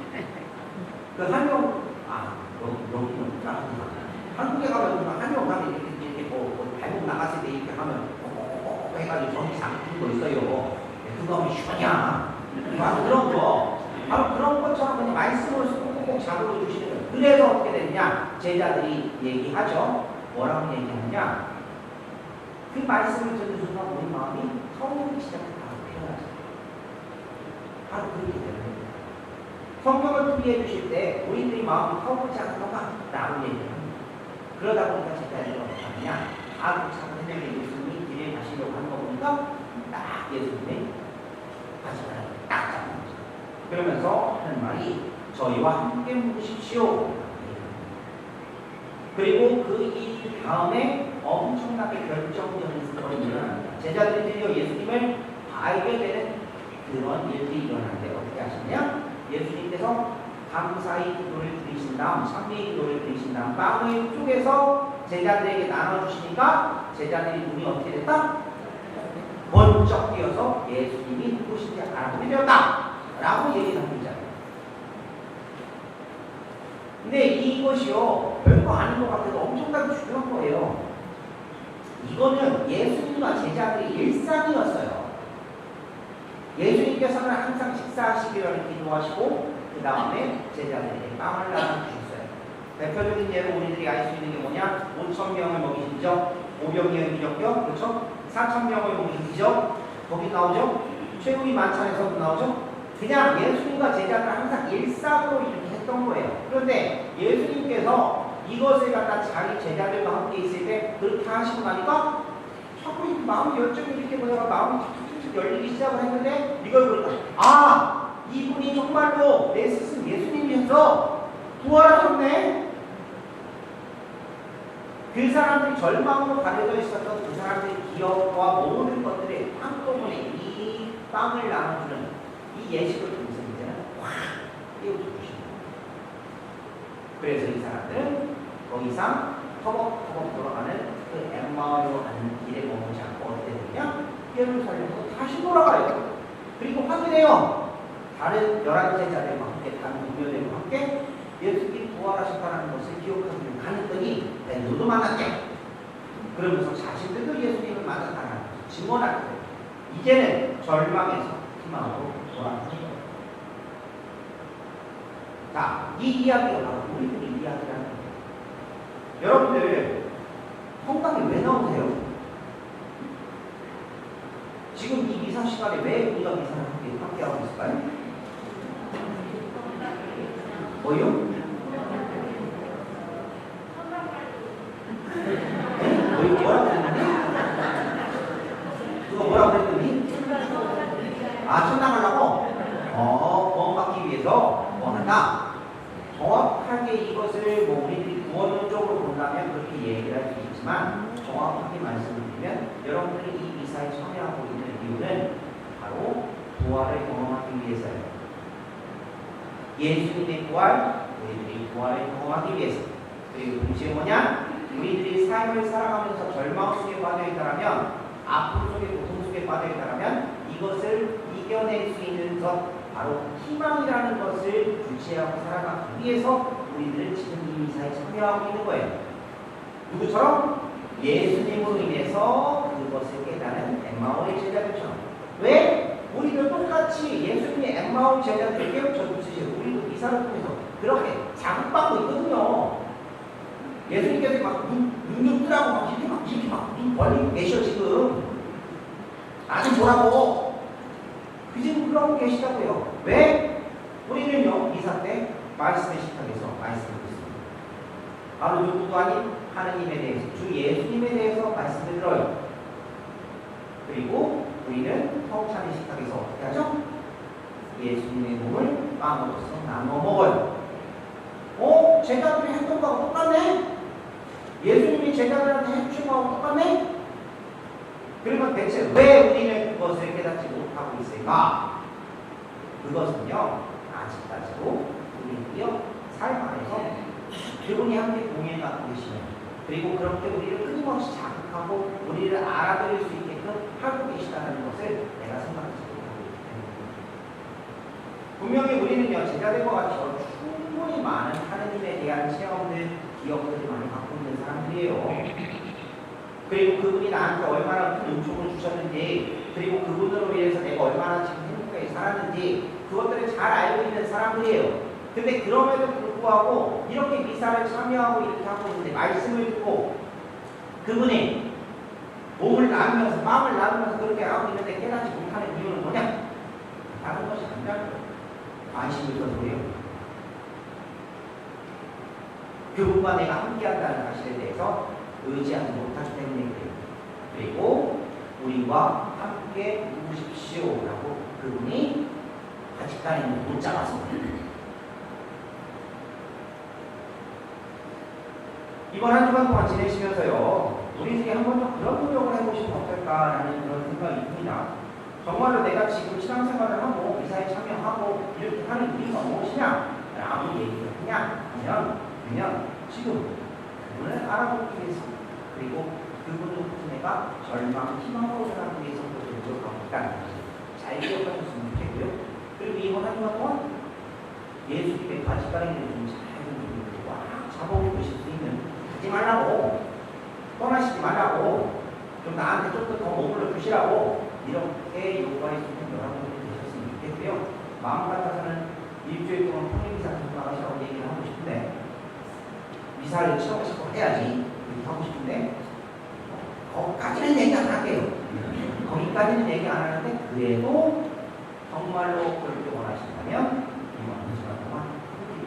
그 한명 여기는 한국에 가면 한명 가면 이렇게 뭐 발목 나갔을 때 이렇게 하면 콕콕콕 해가지고 전기 자극 받는 거 있어요. 그거 하면 시원이야. 그런 거 바로 그런 것처럼 그냥 말씀으로서 꼭 자극을 주시는 거예요. 그래서 어떻게 되느냐? 제자들이 얘기하죠. 뭐라고 얘기하느냐? 그 말씀을 듣는 순간 우리 마음이 성령이 시작했다고 표현하죠. 바로 그렇게 되는 거예요. 성경을 풀이해 주실 때 우리들이 마음이 터오르지 않는가? 라고 얘기합니다. 그러다 보니까 제자들이 어떻게 하느냐? 아주 참되는 예수님이 길에 가시려고 하는 거 보니까 딱 예수님의 가시나요? 딱 잡는 거죠. 그러면서 하는 말이 저희와 함께 묵으십시오. 그리고 그 이 다음에 엄청나게 결정적인 사건이 일어납니다. 제자들이 드디어 예수님을 다 해결되는 그런 일들이 일어나는데 어떻게 하시냐? 예수님께서 감사의 기도를 드리신 다음, 찬미의 기도를 드리신 다음 빵을 쪼개서 제자들에게 나눠주시니까 제자들이 눈이 어떻게 됐다? 번쩍 뛰어서 예수님이 누구신지 알아보게 되었다 라고 얘기를 하고 있잖아요. 근데 이것이요, 별거 아닌 것 같아도 엄청나게 중요한 거예요. 이거는 예수님과 제자들의 일상이었어요. 예수님께서는 항상 식사하시기 전에 기도하시고 그 다음에 제자들에게 빵을 나눠주셨어요. 대표적인 예로 우리들이 알 수 있는 게 뭐냐? 5,000명을 먹이신 기적, 5병이의 기적요, 그렇죠? 4,000명을 먹이신 기적, 거기 나오죠? 최후의 만찬에서도 나오죠? 그냥 예수님과 제자들은 항상 일상으로 이렇게 했던 거예요. 그런데 예수님께서 이것을 갖다 자기 제자들과 함께 있을 때 그렇게 하시고 나니까 자꾸 마음 열정이 이렇게 보다가 마음이 툭툭툭 열리기 시작을 했는데 이걸 보니까 아, 이분이 정말로 내 스승 예수님이셔서 부활하셨네. 그 사람들이 절망으로 가려져 있었던 그 사람들의 기억과 모든 것들이 한꺼번에 이 빵을 나눠주는 이 예식을 통해서 이제는 확 띄워주시는 거예요. 그래서 이 사람들은 더 이상 터벅터벅 돌아가는 그 엠마오로 가는 길에 머무지 않고 어떻게 되냐? 예루살렘으로 다시 돌아가요. 그리고 확인해요. 다른 11제자들과 함께, 다른 동료들과 함께 예수님이 부활하셨다는 것을 기억하고 가는더니 내 너도 만났게. 그러면서 자신들도 예수님을 만났다는 것을 증언할 거예요. 이제는 절망에서 희망으로 돌아가는 거예요. 자, 이 이야기가 바로 우리들의 이야기라는 거예요. 여러분들 성당에 왜 나오세요? 지금 이 미사 시간에 왜 우리가 미사를 함께하고 있을까요? 뭐요? 뭐라고 그랬더니? 그거 뭐라고 그랬더니? 아, 천당하려고? 구원받기 위해서 원한다. 정확하게 이것을 뭐 우리들이 구원론적으로 본다면 그렇게 얘기를 할 수 있지만 정확하게 말씀드리면 여러분들이 이 미사에 참여하고 있는 이유는 바로 부활을 경험하기 위해서예요. 예수님의 부활, 우리들이 부활을 경험하기 위해서. 그리고 동시에 뭐냐? 우리들이 삶을 살아가면서 절망 속에 빠져 있다면, 아픔 속에, 고통 속에 빠져 있다면 이것을 이겨낼 수 있는 것, 바로 희망이라는 것을 주체하고 살아가기 위해서 우리들은 지금 이 미사에 참여하고 있는 거예요. 누구처럼? 예수님으로 인해서 그것을 깨닫는 엠마오의 제자들처럼. 왜? 우리도 똑같이 예수님의 엠마오 제자들을 깨우쳐 주시고 우리도 미사를 통해서 그렇게 자극받고 있거든요. 예수님께서 막 눈 뜨라고 막 눈 벌리고 계셔 지금. 나좀 보라고. 지금 그러고 계시다고요. 왜? 우리는요 미사 때 말씀의 식탁에서 말씀을 듣습니다. 바로 누구도 아닌 하느님에 대해서, 주 예수님에 대해서 말씀을 들어요. 그리고 우리는 성찬의 식탁에서 어떻게 하죠? 예수님의 몸을 빵으로서 나눠 먹어요. 제자들이 했던 거하고 똑같네? 예수님이 제자들한테 해주신 거하고 똑같네? 그러면 대체 왜 우리는 그것을 깨닫지 못하고 있을까? 그것은요, 아직까지도 우리들이요, 삶 안에서 그분이 함께 공연을 갖고 계시면, 그리고 그렇게 우리를 끊임없이 자극하고 우리를 알아들을 수 있게끔 하고 계시다는 것을 내가 생각하지 못하고 있기 때문에. 분명히 우리는요, 제자들과 같이 충분히 많은 하느님에 대한 체험들, 기억들을 많이 갖고 있는 사람들이에요. 그리고 그분이 나한테 얼마나 큰 은총을 주셨는지, 그리고 그분으로 인해서 내가 얼마나 지금 행복하게 살았는지, 그것들을 잘 알고 있는 사람들이에요. 근데 그럼에도 불구하고 이렇게 미사를 참여하고 이렇게 하고 있는데, 말씀을 듣고 그분이 몸을 나누면서, 마음을 나누면서 그렇게 하고 있는데 깨닫지 못하는 이유는 뭐냐? 다른 것이 아니라 관심이 있어서 그래요. 그분과 내가 함께한다는 사실에 대해서 의지하지 못하기 때문에 그래요. 그리고 우리와 함께 누구십시오 라고 그분이 아직까지는 못 잡아서 이번 한 주간 동안 지내시면서요, 우리들이 한 번 더 그런 노력을 해보시면 어떨까라는 그런 생각이 듭니다. 정말로 내가 지금 신앙생활을 하고 미사에 참여하고 이렇게 하는 이유가 무엇이냐? 라고 얘기를 하냐? 하면 지금 그분을 알아보기 위해서 그리고 그분을 내가 절망, 희망으로 살아가기 위해서 노력하고 있다는 것을 잘 기억하셨으면 좋겠고요. 그리고 이 하나님과 또한 예수님의 바지가랑이를 좀 잘 잡아보고 계실 수 있는 하지 말라고 떠나시지 말라고 좀 나한테 좀 더 머물러 주시라고 이렇게 요구할 수 있는 여러분들이 되셨으면 좋겠고요. 마음 같아서는 일주일 동안 평일미사 나가시라고 얘기를 하고 싶은데 미사를 치러가시고 해야지 이렇게 하고 싶은데 거기까지는 얘기 안 할게요. 거기까지는 얘기 안 하는데 그래도 정말로 그렇게 원하신다면 이번 시간 동안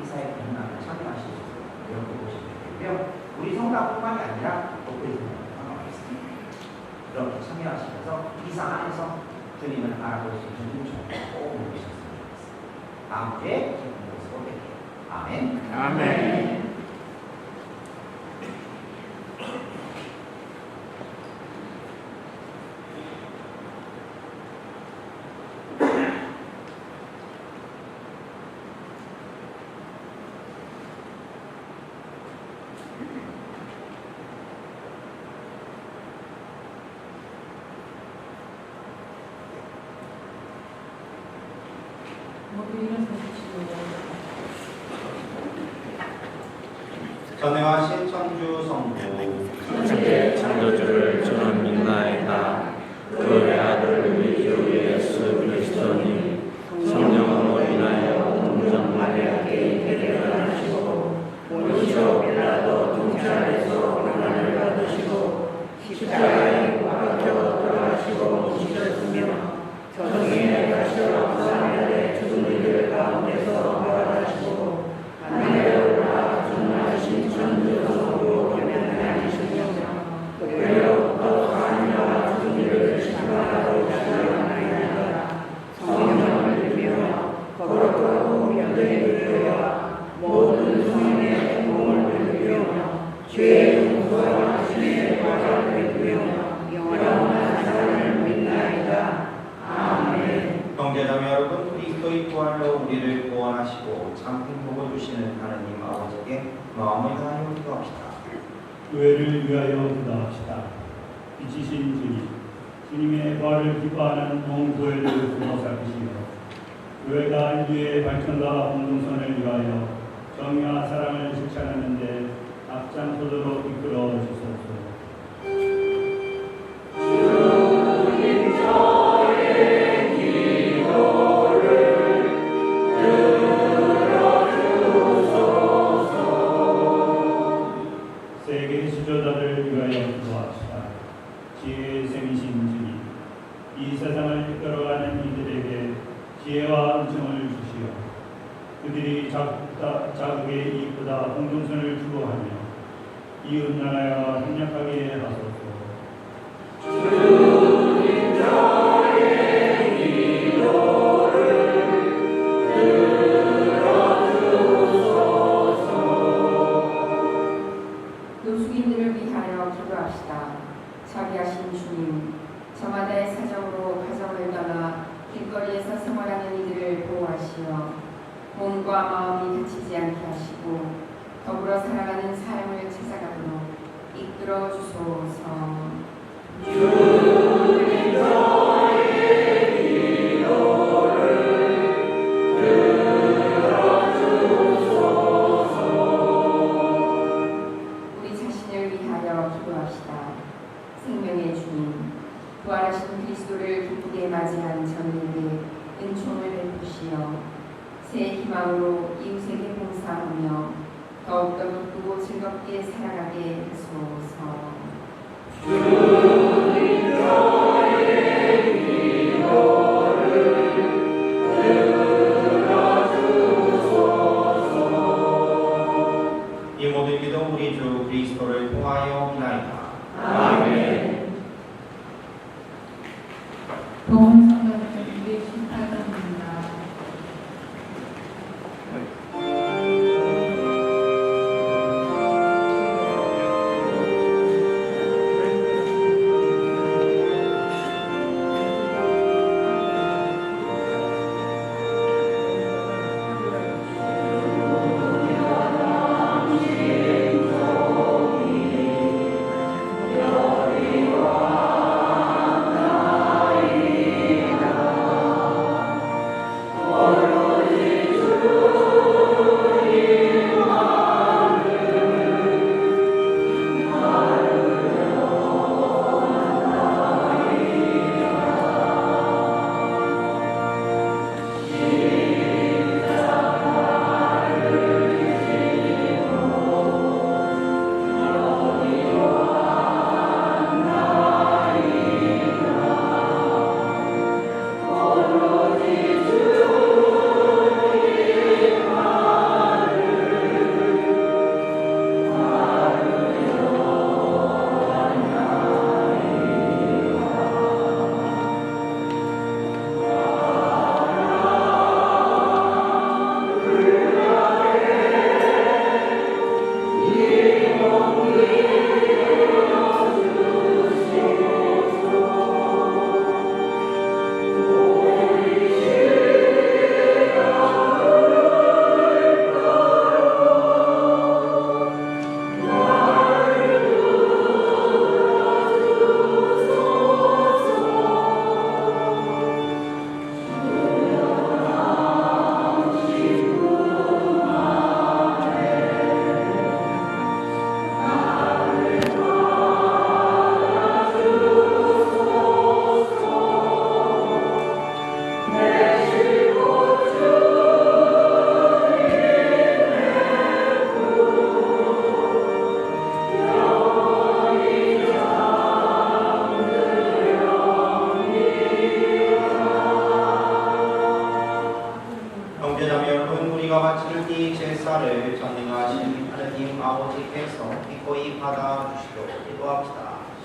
미사의 변화를 참여하실 수 있도록 이렇게 보시면 되겠고요. 우리 성당뿐만이 아니라 우리 성당하겠습니다. 이렇게 참여하시면서 미사 안에서 주님을 알아볼 수 있는 좋은 꼭 누리셨으면 좋겠습니다. 다음 주에 기쁜 모습으로 뵐게요. 아멘. 아멘. 모두 일어서 주시고 전능하신 천주 성부 천지의 창조주를 저는 믿나이다. 그의 아들 우리 주 예수 그리스도님 성령으로 인하여 동정 마리아께 계를 하시고 본시오 빌라도 통치하에서 고난을 받으시고 십자가에 못 박혀 돌아가시고 죽으셨으며 저승에 가시어 3일에 죽은 이들 가운데서 부활하시고 하늘에 올라 전능하신 천주 성부 변변하시며 그리로부터 하늘과 죽은 이를 심판하러 오시리이다. 성령을 빌며 거룩하고 견고히 교회와 모든 성인의 공을 빌며 죄의 용서와 신의 과자를 빌며 영원한 사랑을 믿나이다. 아멘. 형제자매 여러분, 그리스도의 부활로 우리를 구원하시고 참 행복을 주시는 하나님 아버지께 마음을 다하여 기도합시다. 교회를 위하여 기도합시다. 빛이신 주님, 주님의 부활을 기뻐하는 온 교회를 보살피시며 교회가 인류의 발전과 공동선을 위하여 정의와 사랑을 실천하는 데 앞장서도록 이끌어 주소서. 세계 지도자들을 위하여 기도합시다. 지혜의 샘이신 주님, 이 세상을 이끌어가는 이들에게 지혜와 은총을 주시어 그들이 자국의 이익보다 공동선을 추구하며 이웃나라와 협력하게 하소서. 노숙인들을 위하여 기도합시다. 자비하신 주님, 저마다의 사정으로 가정을 떠나 길거리에서 생활하는 이들을 보호하시어 몸과 마음이 다치지 않게 하시고 더불어 살아가는 삶을 찾아가도록 이끌어 주소서. 우리 자신을 위하여 기도합시다. 생명의 주님, 부활하신 그리스도를 기쁘게 맞이한 저희에게 은총을 베푸시어 새 희망으로 이웃에게 봉사하며 더욱더 기쁘고 즐겁게 살아가게 하소서. 이 모든 기도 우리 주 그리스도를 통하여 비나이다. 아멘. 동원 성가대 218장입니다.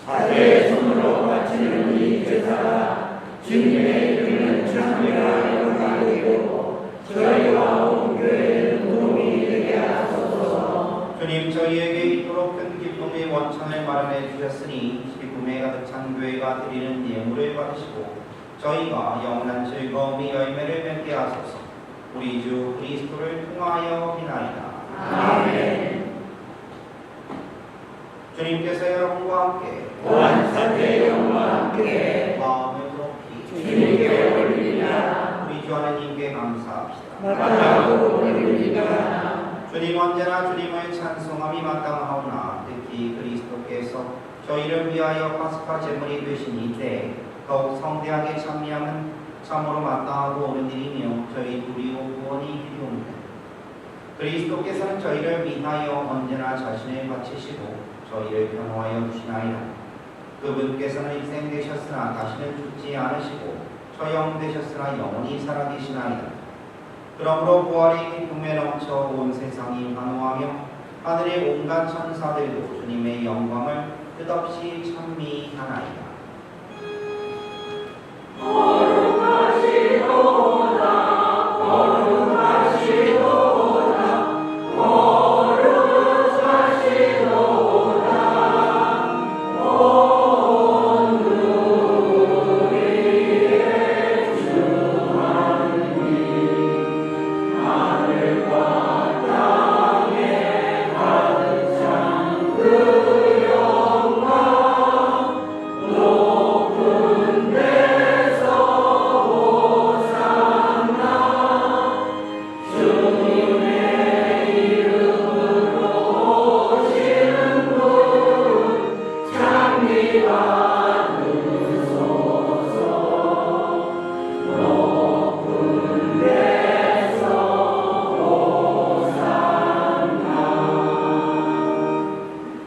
사제의 손으로 바치는 이 제사가 주님의 이름은 찬미가 영광이고 저희와 온 교회는 도움이 되게 하소서. 주님 저희에게 이토록 큰 기쁨의 원천을 마련해 주셨으니 기쁨에 가득 찬 교회가 드리는 예물을 받으시고 저희가 영원한 즐거움의 열매를 맺게 하소서. 우리 주 그리스도를 통하여 비나이다. 아멘. 주님께서 여러분과 함께 또한 사제의 영과 함께 마음을 높이 주님께 올리리라. 우리 주 하나님께 감사합시다. 마땅하고 올리리라. 주님 언제나 주님을 찬송함이 마땅하오나 특히 그리스도께서 저희를 위하여 파스카 제물이 되신 이때 더욱 성대하게 찬미함은 참으로 마땅하고 옳은 일이며 저희 두리오 구원이 필요합니다. 그리스도께서는 저희를 위하여 언제나 자신을 바치시고 저희를 변호하여 주시나이다. 그분께서는 희생되셨으나 다시는 죽지 않으시고 처형되셨으나 영원히 살아계시나이다. 그러므로 부활의 기쁨에 넘쳐 온 세상이 환호하며 하늘의 온갖 천사들도 주님의 영광을 끝없이 찬미하나이다.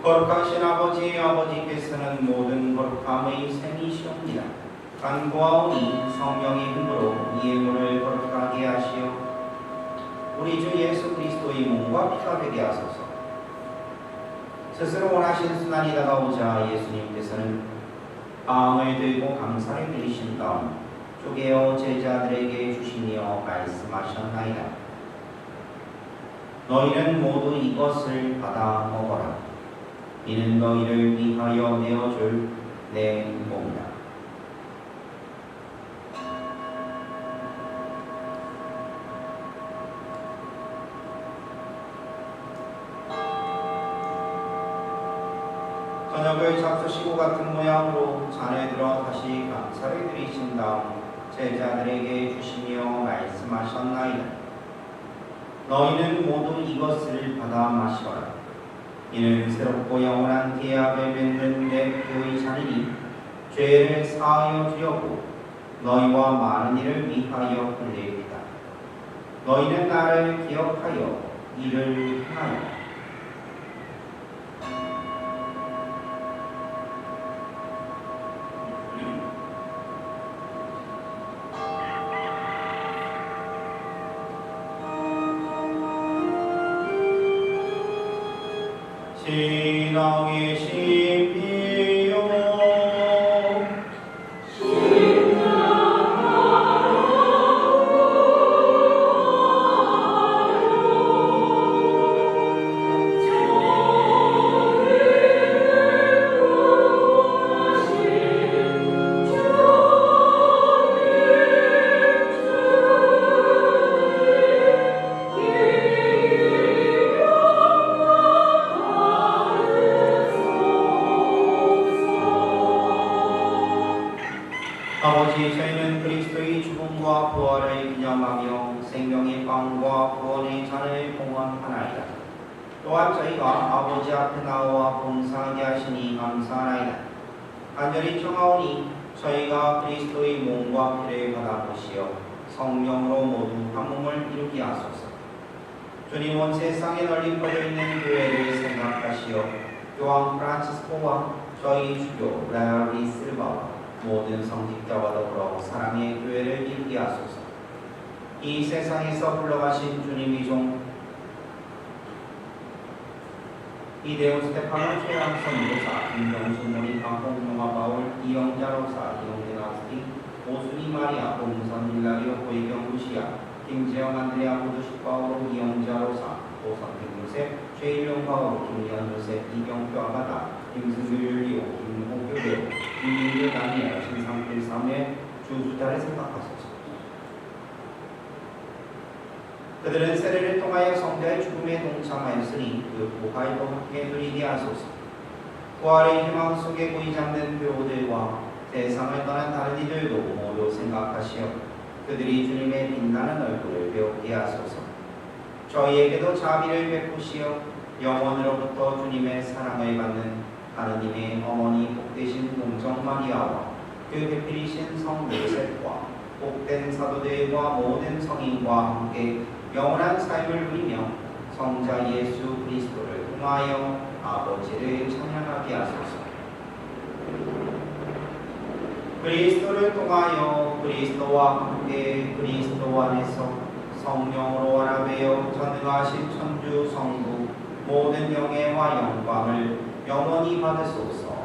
거룩하신 아버지께서는 모든 거룩함의 셈이시옵니다. 간구하오니 성령의 힘으로 이 예물을 거룩하게 하시어 우리 주 예수 그리스도의 몸과 피가 되게 하소서. 스스로 원하신 순환이 다가오자 예수님께서는 빵을 들고 감사를 드리신 다음 쪼개어 제자들에게 주시며 말씀하셨나이다. 너희는 모두 이것을 받아 먹어라. 이는 너희를 위하여 내어줄 내 몸이다. 저녁을 잡수시고 같은 모양으로 잔을 들어 다시 감사를 드리신 다음 제자들에게 주시며 말씀하셨나이다. 너희는 모두 이것을 받아 마시거라. 이는 새롭고 영원한 계약을 맺는 내 피의 잔이니 죄를 사하여 주려고 너희와 많은 이를 위하여 흘리리이다. 너희는 나를 기억하여 이를 행하여 신앙의 신비요 아버지, 저희는 그리스도의 죽음과 부활을 기념하며 생명의 빵과 구원의 잔을 봉헌하나이다. 또한 저희가 아버지 앞에 나와 봉사하게 하시니 감사하나이다. 간절히 청하오니 저희가 그리스도의 몸과 피를 받아보시어 성령으로 모두 한 몸을 이루게 하소서. 주님, 온 세상에 널리 퍼져 있는 교회를 생각하시어 요한 프란치스코와 저희 주교 라리 실바와 모든 성직자와 더불어 사랑의 교회를 이루게 하소서. 이 세상에서 불러가신 주님의 종 이대훈 스테파노 최양성 교사 김정수 모니카 홍용화 바울 이영자 로사 이용대 나스팅 오순이 마리아 봉선 힐라리오 고이경 루시아 김재영 안드레아 모두식 바오로 이영자 로사 오선택 요셉 최일용 바오로 김리안 요셉 이경표 아가다 김승규 율리오 김호교 배우 김민규 다니엘 신상필 사무엘 주수자를 생각하소서. 그들은 세례를 통하여 성자의 죽음에 동참하였으니 그 부활도 함께 누리게 하소서. 부활의 희망 속에 고이 잡는 교우들과 세상을 떠난 다른 이들도 모두 생각하시어 그들이 주님의 빛나는 얼굴을 배우게 하소서. 저희에게도 자비를 베푸시어 영원으로부터 주님의 사랑을 받는 하느님의 어머니 복되신 동정 마리아와 그 배필이신 성 요셉과 복된 사도들과 모든 성인과 함께 영원한 삶을 누리며 성자 예수 그리스도를 통하여 아버지를 찬양하게 하소서. 그리스도를 통하여 그리스도와 함께 그리스도 안에서 성령으로 하나되어 전능하신 천주 성부 모든 영예와 영광을 영원히 받으소서.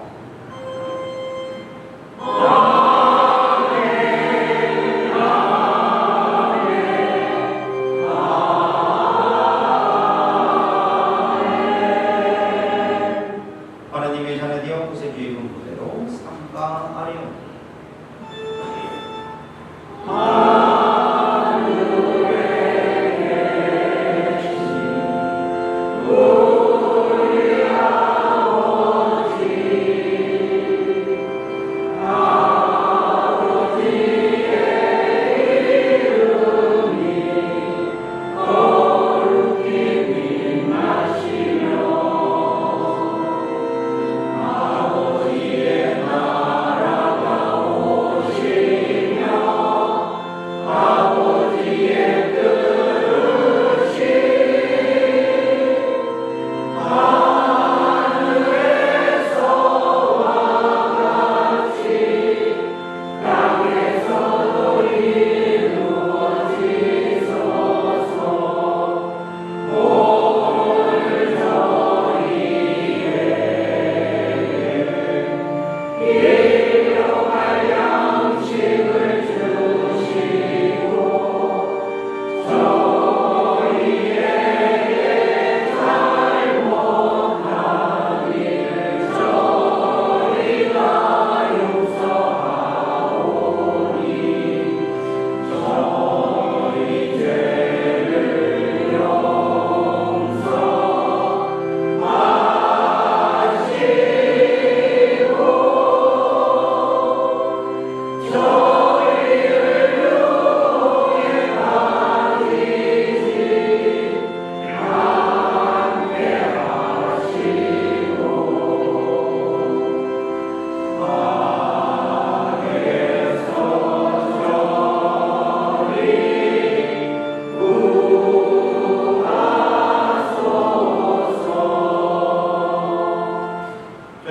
하나님의 자녀되어 구세주의 분부대로 삼가하려니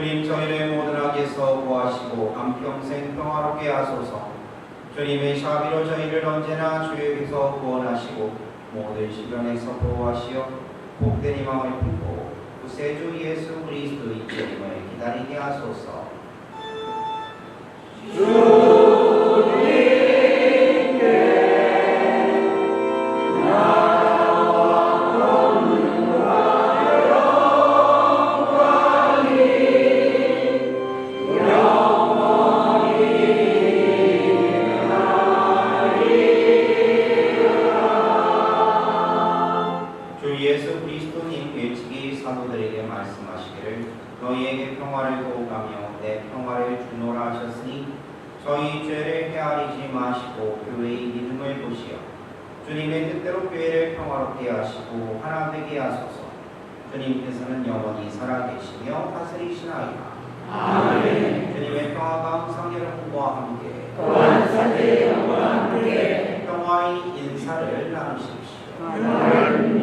주님 저희를 모든 악에서 구하시고 한평생 평화롭게 하소서. 주님의 자비로 저희를 언제나 주에게서 구원하시고 모든 시련에서 보호하시어 복된 희망을 품고 구세주 예수 그리스도의 이름을 기다리게 하소서. 예수 그리스도님 일찍이 사도들에게 말씀하시기를 너희에게 평화를 도우가며 내 평화를 주노라 하셨으니 저희 죄를 헤아리지 마시고 교회의 믿음을 보시어 주님의 뜻대로 교회를 평화롭게 하시고 하나 되게 하소서. 주님께서는 영원히 살아계시며 다스리시나이다. 아멘. 주님의 평화가 항상 여러분과 함께 또한 사제의 영과 함께 평화의 인사를 나누십시오. 하늘이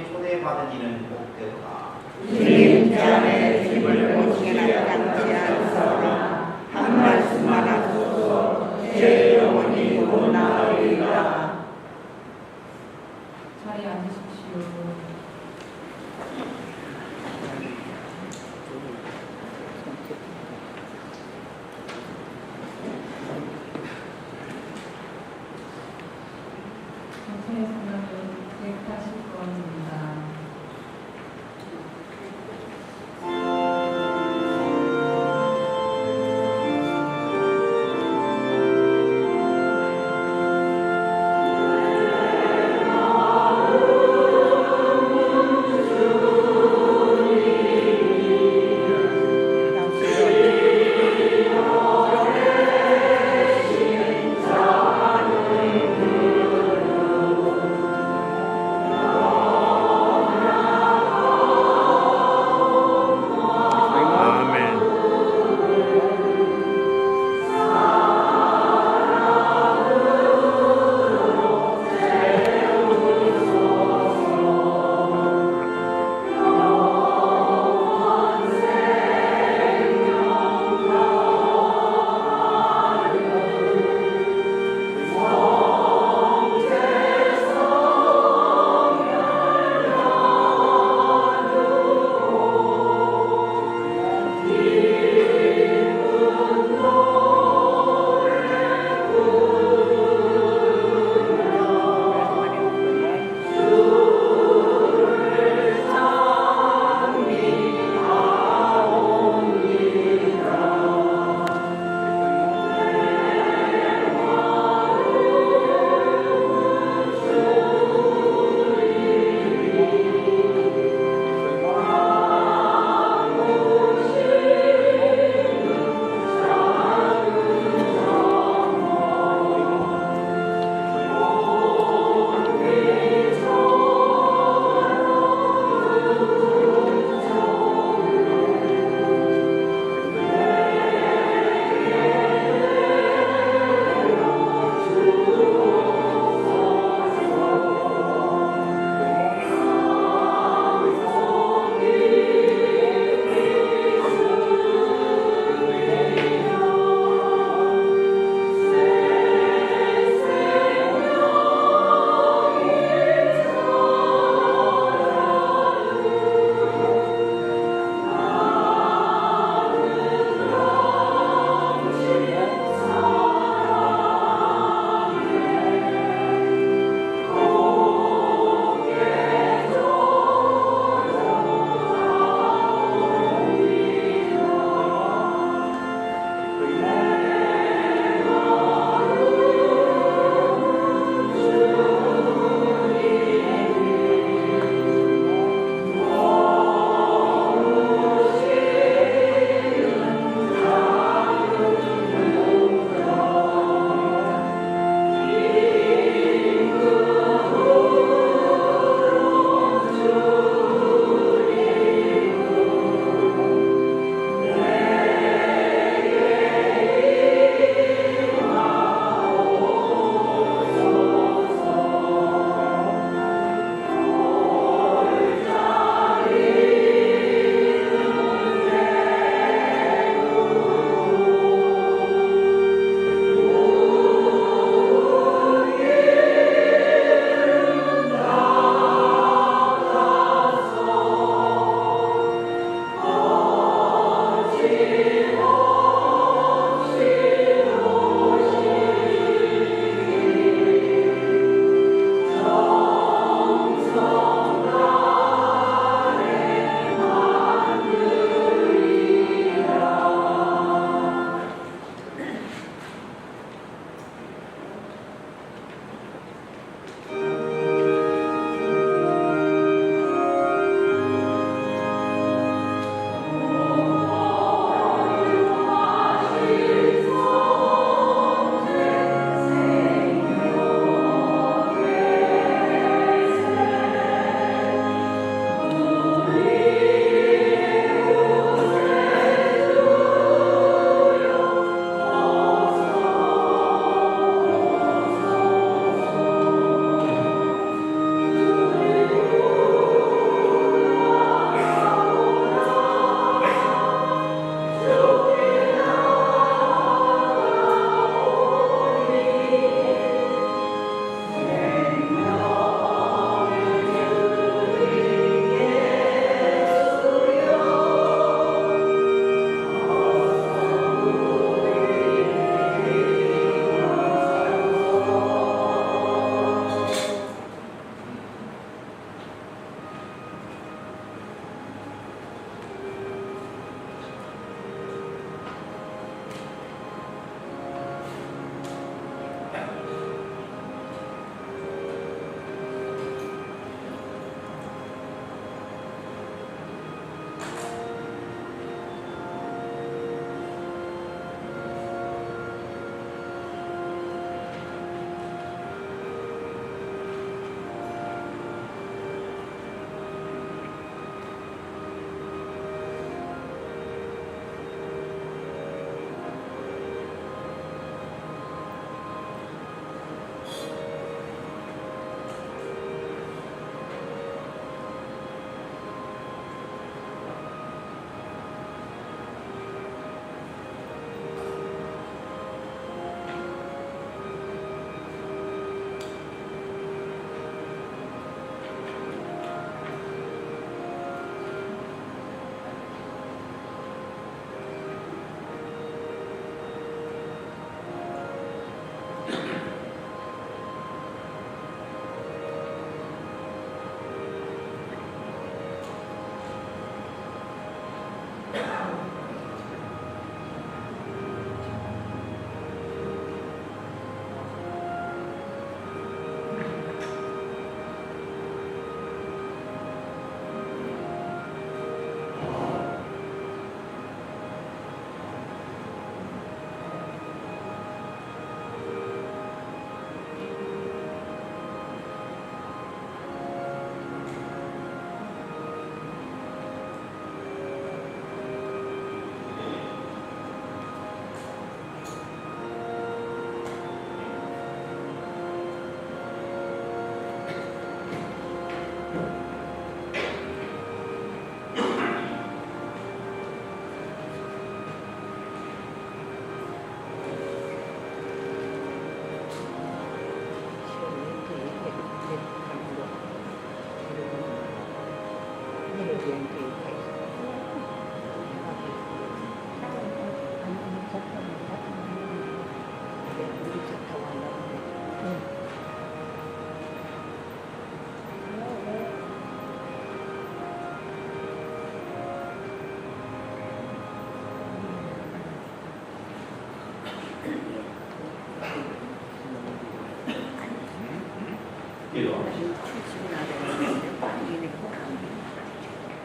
초대받은 이는 복되도다. 주님 자의 집을 오시기나 같지 않사오나 한 말씀만 하소서 제 영혼이 고나리이다. 자리에 앉으십시오. 전체의 성경은 180번입니다.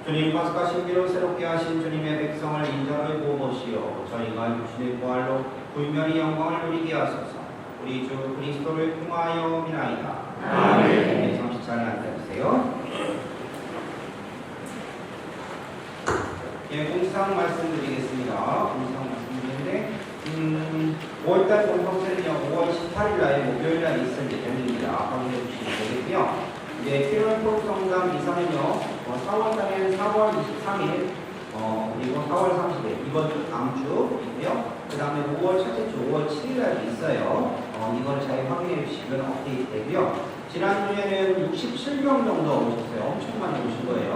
주님 파스카 신비로 새롭게 하신 주님의 백성을 인자를 보시어 저희가 육신의 부활로 불멸의 영광을 누리게 하소서. 우리 주 그리스도를 통하여 미나이다. 아멘. 잠시 자리에 앉아주세요. 예, 공지사항 말씀드리겠습니다. 공지사항 말씀드리는데 5월달 본성체는요 5월 18일 날 목요일 날 있을 예정입니다. 확인해 주시면 되겠고요. 이제 필요한 포럼성당 이상은요 4월달에는 4월 23일 그리고 4월 30일 이번 주 다음 주 있고요. 그 다음에 5월 첫째 주 5월 7일 날도 있어요. 이거를 잘 확인해 주시면 업데이트 되고요. 지난주에는 67명 정도 오셨어요. 엄청 많이 오신 거예요.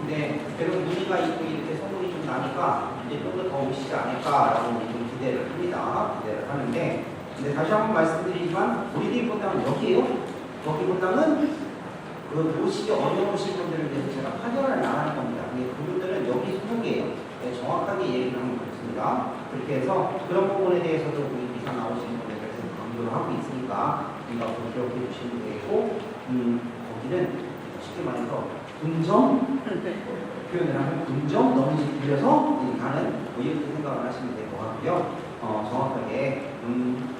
근데 계속 문의가 있고 이렇게 소문이 좀 나니까 이제 좀 더 오시지 않을까라고 좀 기대를 합니다. 기대를 하는데 근데 다시 한번 말씀드리지만 우리들이 본다면 여기에요. 여기보다는 그 오시기 어려우신 분들을 위해서 제가 파견을 나가는 겁니다. 근데 그분들은 여기 소속이에요. 네, 정확하게 얘기를 하면 그렇습니다. 그렇게 해서 그런 부분에 대해서도 우리 기사 나오시는 분들에 대해서 강조를 하고 있으니까 우리가 꼭 기억해 주시면 되겠고 거기는 쉽게 말해서 긍정 표현을 하면 긍정 너무 빌려서 가는 이렇게 생각을 하시면 될 것 같고요. 정확하게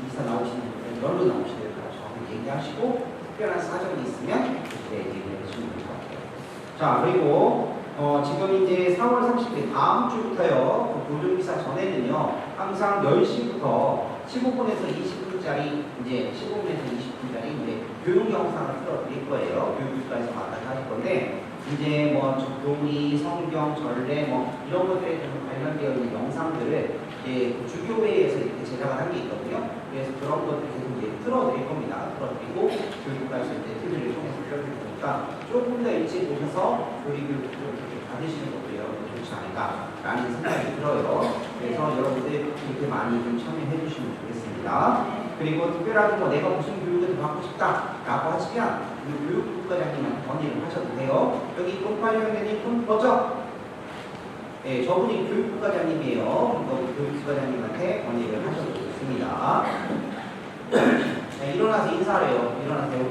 기사 나오시는 분들은 열로 나오시는 걸 정확하게 얘기하시고 특별한 사정이 있으면 그때 얘기를 해주시면 될 것 같아요. 자, 그리고 지금 이제 4월 30일 다음 주부터요. 그 교정기사 전에는요. 항상 10시부터 15분에서 20분짜리 이제 15분에서 20분짜리 이제 교육 영상을 틀어드릴 거예요. 교육기사에서 맡아서 하실 건데 이제 뭐 교리, 성경, 전례 뭐 이런 것들에 좀 관련되어 있는 영상들을 이제 주교회에서 이렇게 제작을 한 게 있거든요. 그래서 그런 것들 계속 이제 틀어드릴 겁니다. 틀어드리고 교육과에서 이제 TV를 통해서 틀어드릴 거니까 조금 더 일찍 오셔서 교리 교육을 이렇게 받으시는 것도 여러분 좋지 않을까라는 생각이 들어요. 그래서 여러분들 이렇게 많이 좀 참여해 주시면 좋겠습니다. 그리고 특별하게 뭐 내가 무슨 교육을 받고 싶다라고 하시면 우리 교육국과장님한테 건의를 하셔도 돼요. 여기 폰파이어님 폰 버저 네, 저분이 교육국과장님이에요. 교육국과장님한테 건의를 하셔도 좋습니다. 네, 일어나서 인사해요. 일어나세요.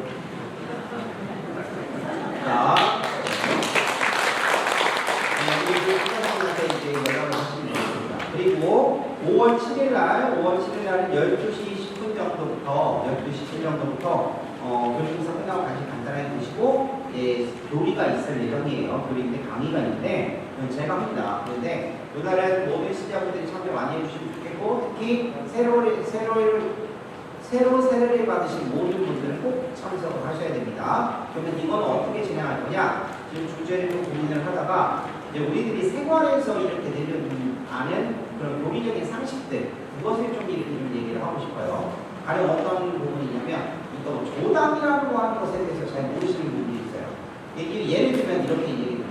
자, 우리 교육국과장님한테 이제 연락을 하시면 되겠습니다. 그리고 5월 7일날은 12시 10분 정도부터 12시 10분 정도부터 교육기사 끝나고 다시 간단하게 보시고 교리가 있을 예정이에요. 교리인데 강의가 있는데 제가 합니다. 그런데 이날은 모든 시청자분들이 참여 많이 해주시면 좋겠고 특히 새로 세례를 받으신 모든 분들은 꼭 참석을 하셔야 됩니다. 그러면 이건 어떻게 진행할 거냐? 지금 주제를 좀 고민을 하다가 이제 우리들이 생활에서 이렇게 아는 그런 교리적인 상식들 그것을 좀 이렇게 좀 얘기를 하고 싶어요. 가령 어떤 부분이냐면 또 조당이라고 하는 것에 대해서 잘 모르시는 분들이 있어요. 예를 들면 이렇게 얘기해요.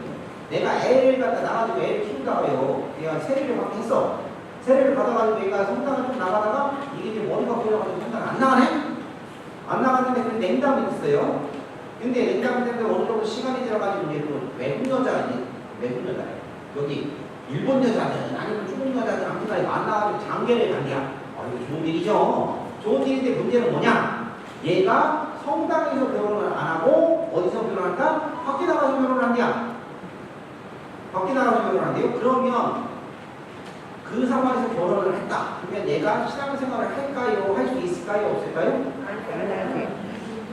내가 애를 갖다 나가지고 애를 키우다가요. 내가 세례를 받게 했어. 세례를 받아가지고 얘가 성당을 좀 나가다가 이게 이제 머리가 보여가지고 성당 안 나가네? 안 나갔는데 그 냉담이 있어요. 근데 냉담이 때문에 어느 정도 시간이 들어가지고 이제 또 외국 여자예요. 여기 일본 여자든 아니면 중국 여자든 아무튼 안 나가지고 장계를 간대야. 이거 좋은 일이죠. 좋은 일인데 문제는 뭐냐? 얘가 성당에서 결혼을 안 하고 어디서 결혼할까? 밖에 나가서 결혼을 한대야. 밖에 나가서 결혼을 한대요. 그러면 그 상황에서 결혼을 했다. 그러면 얘가 신앙생활을 할까요? 할 수 있을까요? 없을까요?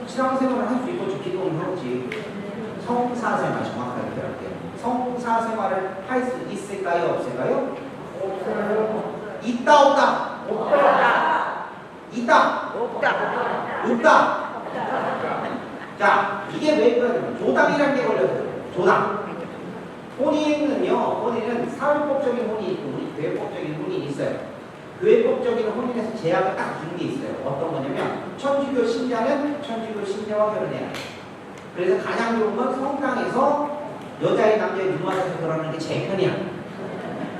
신앙생활을 할 수 있고 기도는 하겠지. 성사생활 정확하게 들을게요. 성사생활을 할 수 있을까요? 없을까요? 없어요. 있다 없다? 없다. 있다? 없다. 자, 이게 왜 그러냐면 조당이라는 게 걸렸어요. 조당. 혼인은 사회법적인 혼인이 있고 우리 교회법적인 혼인이 있어요. 교회법적인 혼인에서 제약을 딱 두는 게 있어요. 어떤 거냐면 천주교 신자는 천주교 신자와 결혼해야 해요. 그래서 가장 좋은 건 성당에서 여자의 남자의 누나한테 그러는 게 제일 편이야.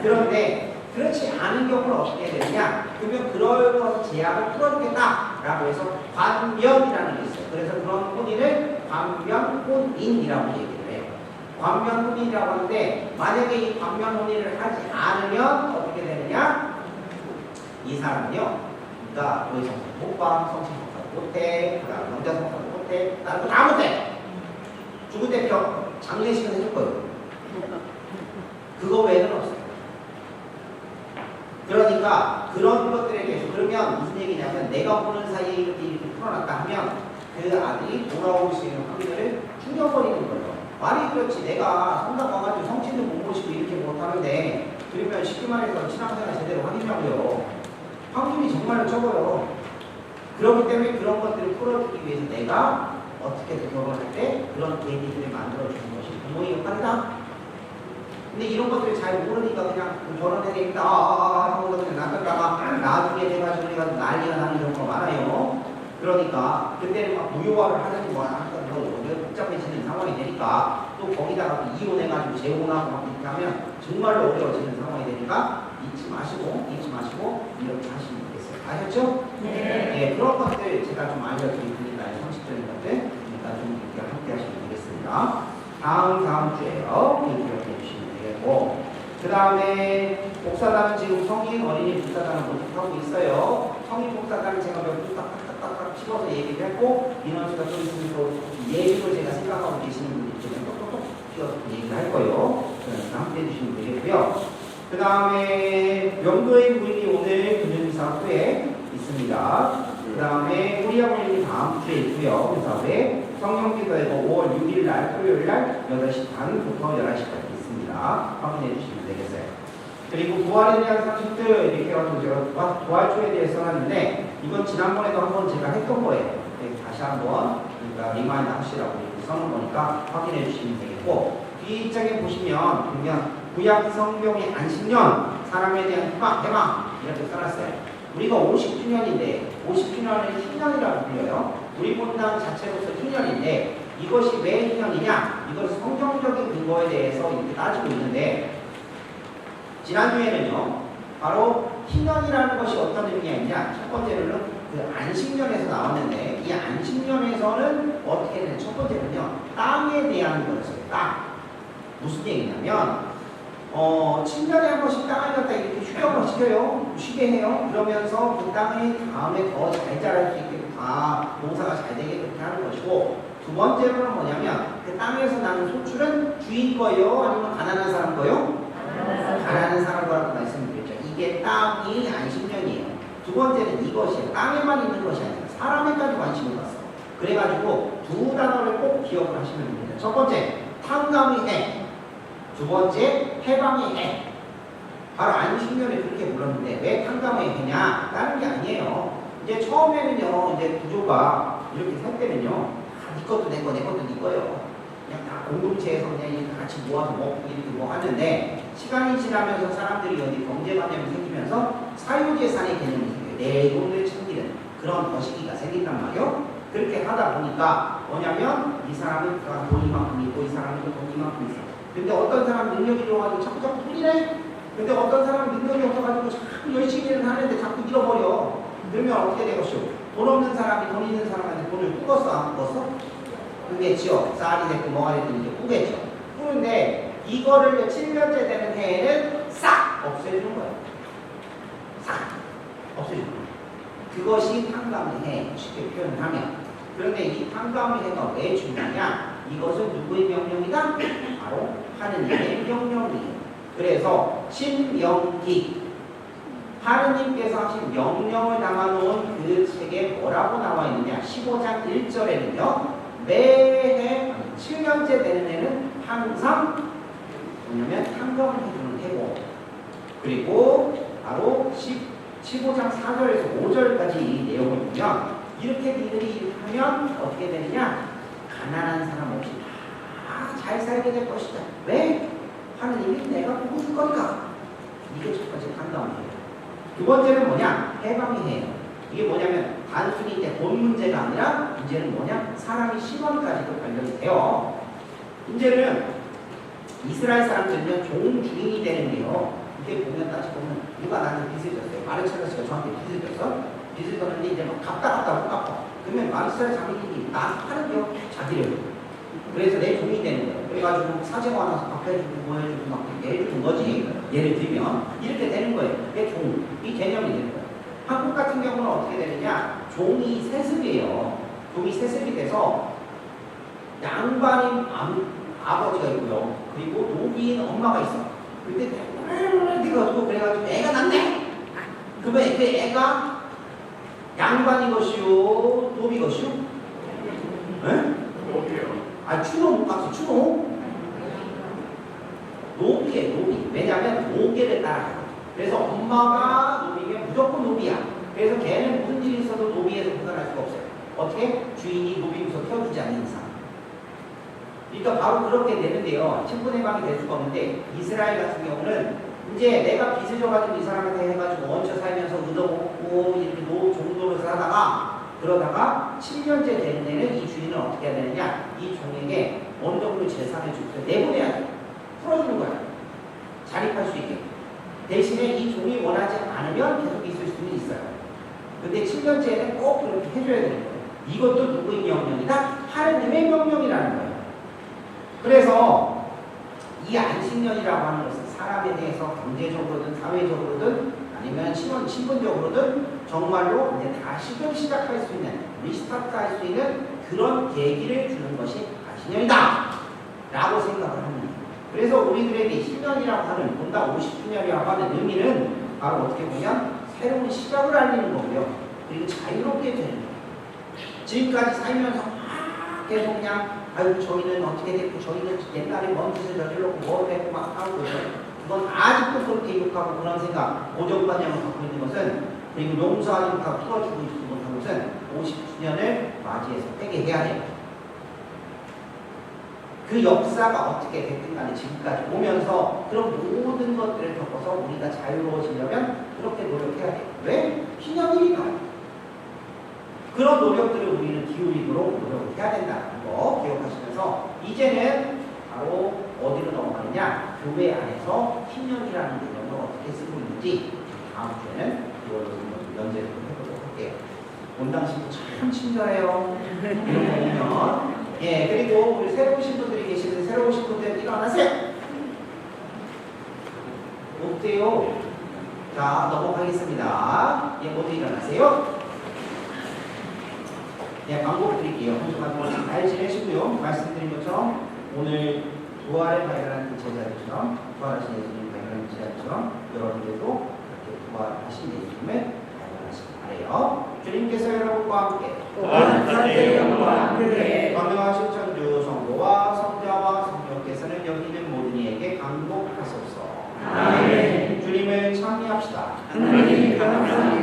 그런데 그렇지 않은 경우는 어떻게 해야 되느냐? 그러면 그럴 것을 제약을 풀어주겠다라고 해서 관면이라는 게 있어요. 그래서 그런 혼인을 관면혼인이라고 얘기를 해요. 관면혼인이라고 하는데 만약에 이 관면혼인을 하지 않으면 어떻게 되느냐? 이 사람은요, 그러니까 너희 성격 못 봐, 성취 못해, 그 다음 영자 성격 못해, 다른 거 다 못해. 죽을 때 장례식은 해줄 거예요. 그거 외에는 없어요. 그러니까 그런 것들에 대해서 그러면 무슨 얘기냐면 내가 보는 사이에 이렇게 풀어놨다 하면 그 아들이 돌아올 수 있는 확률을 죽여버리는 거예요. 말이 그렇지. 내가 성당 가가지고 성취도 못 모시고 이렇게 못하는데 그러면 쉽게 말해서 신앙생활 제대로 하겠냐고요. 확률이 정말로 적어요. 그렇기 때문에 그런 것들을 풀어주기 위해서 내가 어떻게든 결혼할 때 그런 계기들을 만들어주는 것이 부모의 역할이다. 근데 이런 것들을 잘 모르니까 그냥 결혼해야 되겠다 하고 그냥 놔뒀다가 나중에 돼가지고 우리가 난리가 나는 경우가 많아요. 그러니까 그때는 막 무효화를 하는 거 하니까 복잡해지는 상황이 되니까 또 거기다가 또 이혼해가지고 재혼하고 막 이렇게 하면 정말로 어려워지는 상황이 되니까 잊지 마시고 이렇게 하시면 되겠어요. 아셨죠? 네. 그런 것들 제가 좀 알려드리니까 상식적인 것들 그러니까 좀 이렇게 함께 하시면 되겠습니다. 다음 주에요. 이렇게 해주시면 되겠고 그 다음에 복사단은 지금 성인 어린이 복사단을 모집하고 있어요. 성인 복사단은 제가 몇 분 딱딱딱딱 집어서 얘기를 했고 인원수가 좀 있으면 또 예비로 제가 생각하고 계시는 분들이 좀 똑똑똑 띄어서 얘기를 할 거예요. 그러니까 함께 해주시면 되겠고요. 그 다음에 명도의 부인이 오늘 금요일사 후에 있습니다. 그 다음에 우리아 부인이 다음 주에 있고요. 그 다음에 성령기도회가 5월 6일 날 토요일 날 8시 반부터 11시까지 있습니다. 확인해 주시면 되겠어요. 그리고 부활에 대한 상식들 이렇게 해가지고 제가 부활초에 대해 써놨는데 이건 지난번에도 한번 제가 했던 거예요. 다시 한번 그러니까 리마인드 하시라고 이렇게 써놓은 거니까 확인해 주시면 되겠고 뒷장에 보시면 그냥 구약 성경의 안식년 사람에 대한 해방 이렇게 써놨어요. 우리가 50주년인데 50주년을 희년이라고 불려요. 우리 본당 자체로서 희년인데 이것이 왜 희년이냐? 이것은 성경적인 근거에 대해서 이렇게 따지고 있는데 지난주에는요. 바로 희년이라는 것이 어떤 의미가 있냐? 첫 번째로는 그 안식년에서 나왔는데 이 안식년에서는 어떻게 되냐? 첫 번째는요. 땅에 대한 거였어요. 땅. 무슨 얘기냐면 친년에 한 번씩 땅을 갖다 이렇게 휴경을 시켜요. 쉬게 해요. 그러면서 그 땅이 다음에 더 잘 자랄 수 있게 농사가 잘 되게 그렇게 하는 것이고 두 번째로는 뭐냐면 그 땅에서 나는 소출은 주인 거예요? 아니면 가난한 사람 거예요? 가난한 사람 거라고 말씀드렸죠. 이게 땅이 안식년이에요. 두 번째는 이것이에요. 땅에만 있는 것이 아니라 사람에까지 관심을 갖어. 그래가지고 두 단어를 꼭 기억을 하시면 됩니다. 첫 번째, 탕감의 해. 두 번째, 해방의 해. 바로 안식년에 그렇게 불렀는데 왜 탕감의 해냐? 다른 게 아니에요. 이제 처음에는요, 이제 구조가 이렇게 살 때는요, 네 것도 내 거, 내 것도 네 거예요. 그냥 다 공동체에서 그냥 이렇게 같이 모아서 먹고 이렇게 뭐 하는데 시간이 지나면서 사람들이 어디 경제관념이 생기면서 사유재산의 개념이 생겨요. 내 돈을 챙기는 그런 거시기가 생긴단 말이에요. 그렇게 하다 보니까 뭐냐면 이 사람은 돈 이만큼 있고 이 사람은 돈 이만큼 있어. 근데 어떤 사람 능력이 좋아가지고 자꾸 돈이네? 근데 어떤 사람 능력이 없어가지고 자꾸 열심히 일을 하는데 자꾸 잃어버려. 그러면 어떻게 되겠어요? 돈 없는 사람이 돈 있는 사람한테 돈을 꾸었어? 안 꾸었어? 꾸겠죠. 쌀이 됐든 뭐가 됐든 이제 꾸겠죠. 꾸는데 이거를 7년째 되는 해에는 싹 없애주는 거예요. 싹 없애주는 거예요. 그것이 탕감의 해, 쉽게 표현을 하면. 그런데 이 탕감의 해가 왜 중요하냐? 이것은 누구의 명령이다? 바로 하느님의 명령이에요. 그래서 신명기 하느님께서 하신 명령을 담아놓은 그 책에 뭐라고 나와 있느냐? 15장 1절에는요. 매해 7년째 되는 해는 항상 뭐냐면 탕감을 해주는 해고 그리고 바로 15장 4절에서 5절까지 이 내용을 보면 이렇게 니들이 하면 어떻게 되느냐? 가난한 사람 없이 다 잘 살게 될 것이다. 왜? 하느님이 내가 보고 줄 거니까. 이게 첫 번째 탕감이에요. 두 번째는 뭐냐? 해방이 해요. 이게 뭐냐면 단순히 이제 돈 문제가 아니라 문제는 뭐냐? 사람이 신원까지도 관련이 돼요. 문제는 이스라엘 사람들은요 종 주인이 되는데요. 이게 보면 따지보면 누가 나한테 빚을 졌어요. 마르셀러스가 저한테 빚을 졌어. 빚을 졌는데 이제 막 갚다 못 갚아. 그러면 마르셀러 자기들이 나 하는데요 자기를. 그래서 내 종이 되는 거예요. 그래가지고 사정 와서 밥 해주고 뭐 해주고 막 이렇게 해주는 거지. 예를 들면 이렇게 되는 거예요. 내 종. 이 개념이 되는 거예요. 한국 같은 경우는 어떻게 되느냐? 종이 세습이에요. 종이 세습이 돼서 양반인 아버지가 있고요. 그리고 노비인 엄마가 있어. 근데 그래가지고 애가 낳네? 그러면 그 애가 양반이 것이요? 노비 것이요? 에? 아, 추노 못 갔어, 추노? 노비에 노비. 왜냐면 노계를 따라가요. 그래서 엄마가 노비면 무조건 노비야. 그래서 걔는 무슨 일이 있어도 노비에서 벗어날 수가 없어요. 어떻게? 주인이 노비로서 태워주지 않는 이상. 그러니까 바로 그렇게 되는데요. 친분해방이 될 수가 없는데 이스라엘 같은 경우는 이제 내가 빚을 져가지고 이 사람한테 해가지고 얹혀 살면서 얻어먹고 이렇게 종도를 살다가 그러다가 7년째 되는 데는 이 주인은 어떻게 해야 되느냐? 이 종에게 어느 정도 재산을 주고 내보내야 돼. 풀어주는 거야. 자립할 수 있게. 대신에 이 종이 원하지 않으면 계속 있을 수는 있어요. 근데 7년째는 꼭 그렇게 해줘야 되는 거예요. 이것도 누구의 명령이다? 하느님의 명령이라는 거예요. 그래서 이 안식년이라고 하는 것은 사람에 대해서 경제적으로든 사회적으로든 아니면 신분적으로든 정말로 이제 다시금 시작할 수 있는 리스타트 할 수 있는 그런 계기를 주는 것이 안식년이다 라고 생각을 합니다. 그래서 우리들에게 신년이라고 하는 본다 50주년이라고 하는 의미는 바로 어떻게 보면 새로운 시작을 알리는 거고요. 그리고 자유롭게 되는 거예요. 지금까지 살면서 계속 그냥 아유 저희는 어떻게 됐고 저희는 옛날에 먼 짓을 저질렀고 뭐 했고 막 하고 그건 아직도 그렇게 욕하고 그런 생각 고정관념을 갖고 있는 것은 그리고 용서하지 못하고 풀어주고 있지 못한 것은 50주년을 맞이해서 회개해야 돼요. 그 역사가 어떻게 됐든 간에 지금까지 오면서 그런 모든 것들을 겪어서 우리가 자유로워지려면 그렇게 노력해야 돼요. 왜? 기념이니까. 그런 노력들을 우리는 기울이도록 노력을 해야 된다는 거 기억하시면서 이제는 바로 어디로 넘어가느냐? 교회 안에서 신년이라는 개념을 어떻게 쓰고 있는지 다음 주에는 이걸로 연재를 해보도록 할게요. 본당신도 참 친절해요. 이런 거 보면 예, 그리고 우리 새로 오신 분들이 계시는데 새로 오신 분들 일어나세요. 어때요? 자, 넘어가겠습니다. 예, 모두 일어나세요. 네, 방법 드릴게요. 한주간 잘 지내시고요. 말씀드린 것처럼 오늘 부활을 발견한 제자들처럼 부활하신 예수님 발견한 제자들처럼 여러분들도 그렇게 부활하신 예수님을 발견하시기 바라요. 주님께서 여러분과 함께 광명하신 천주 성도와 성자와 성령께서는 여기 있는 모든 이에게 강복하소서. 아멘. 주님을 찬미합시다. 하나님 감사합니다.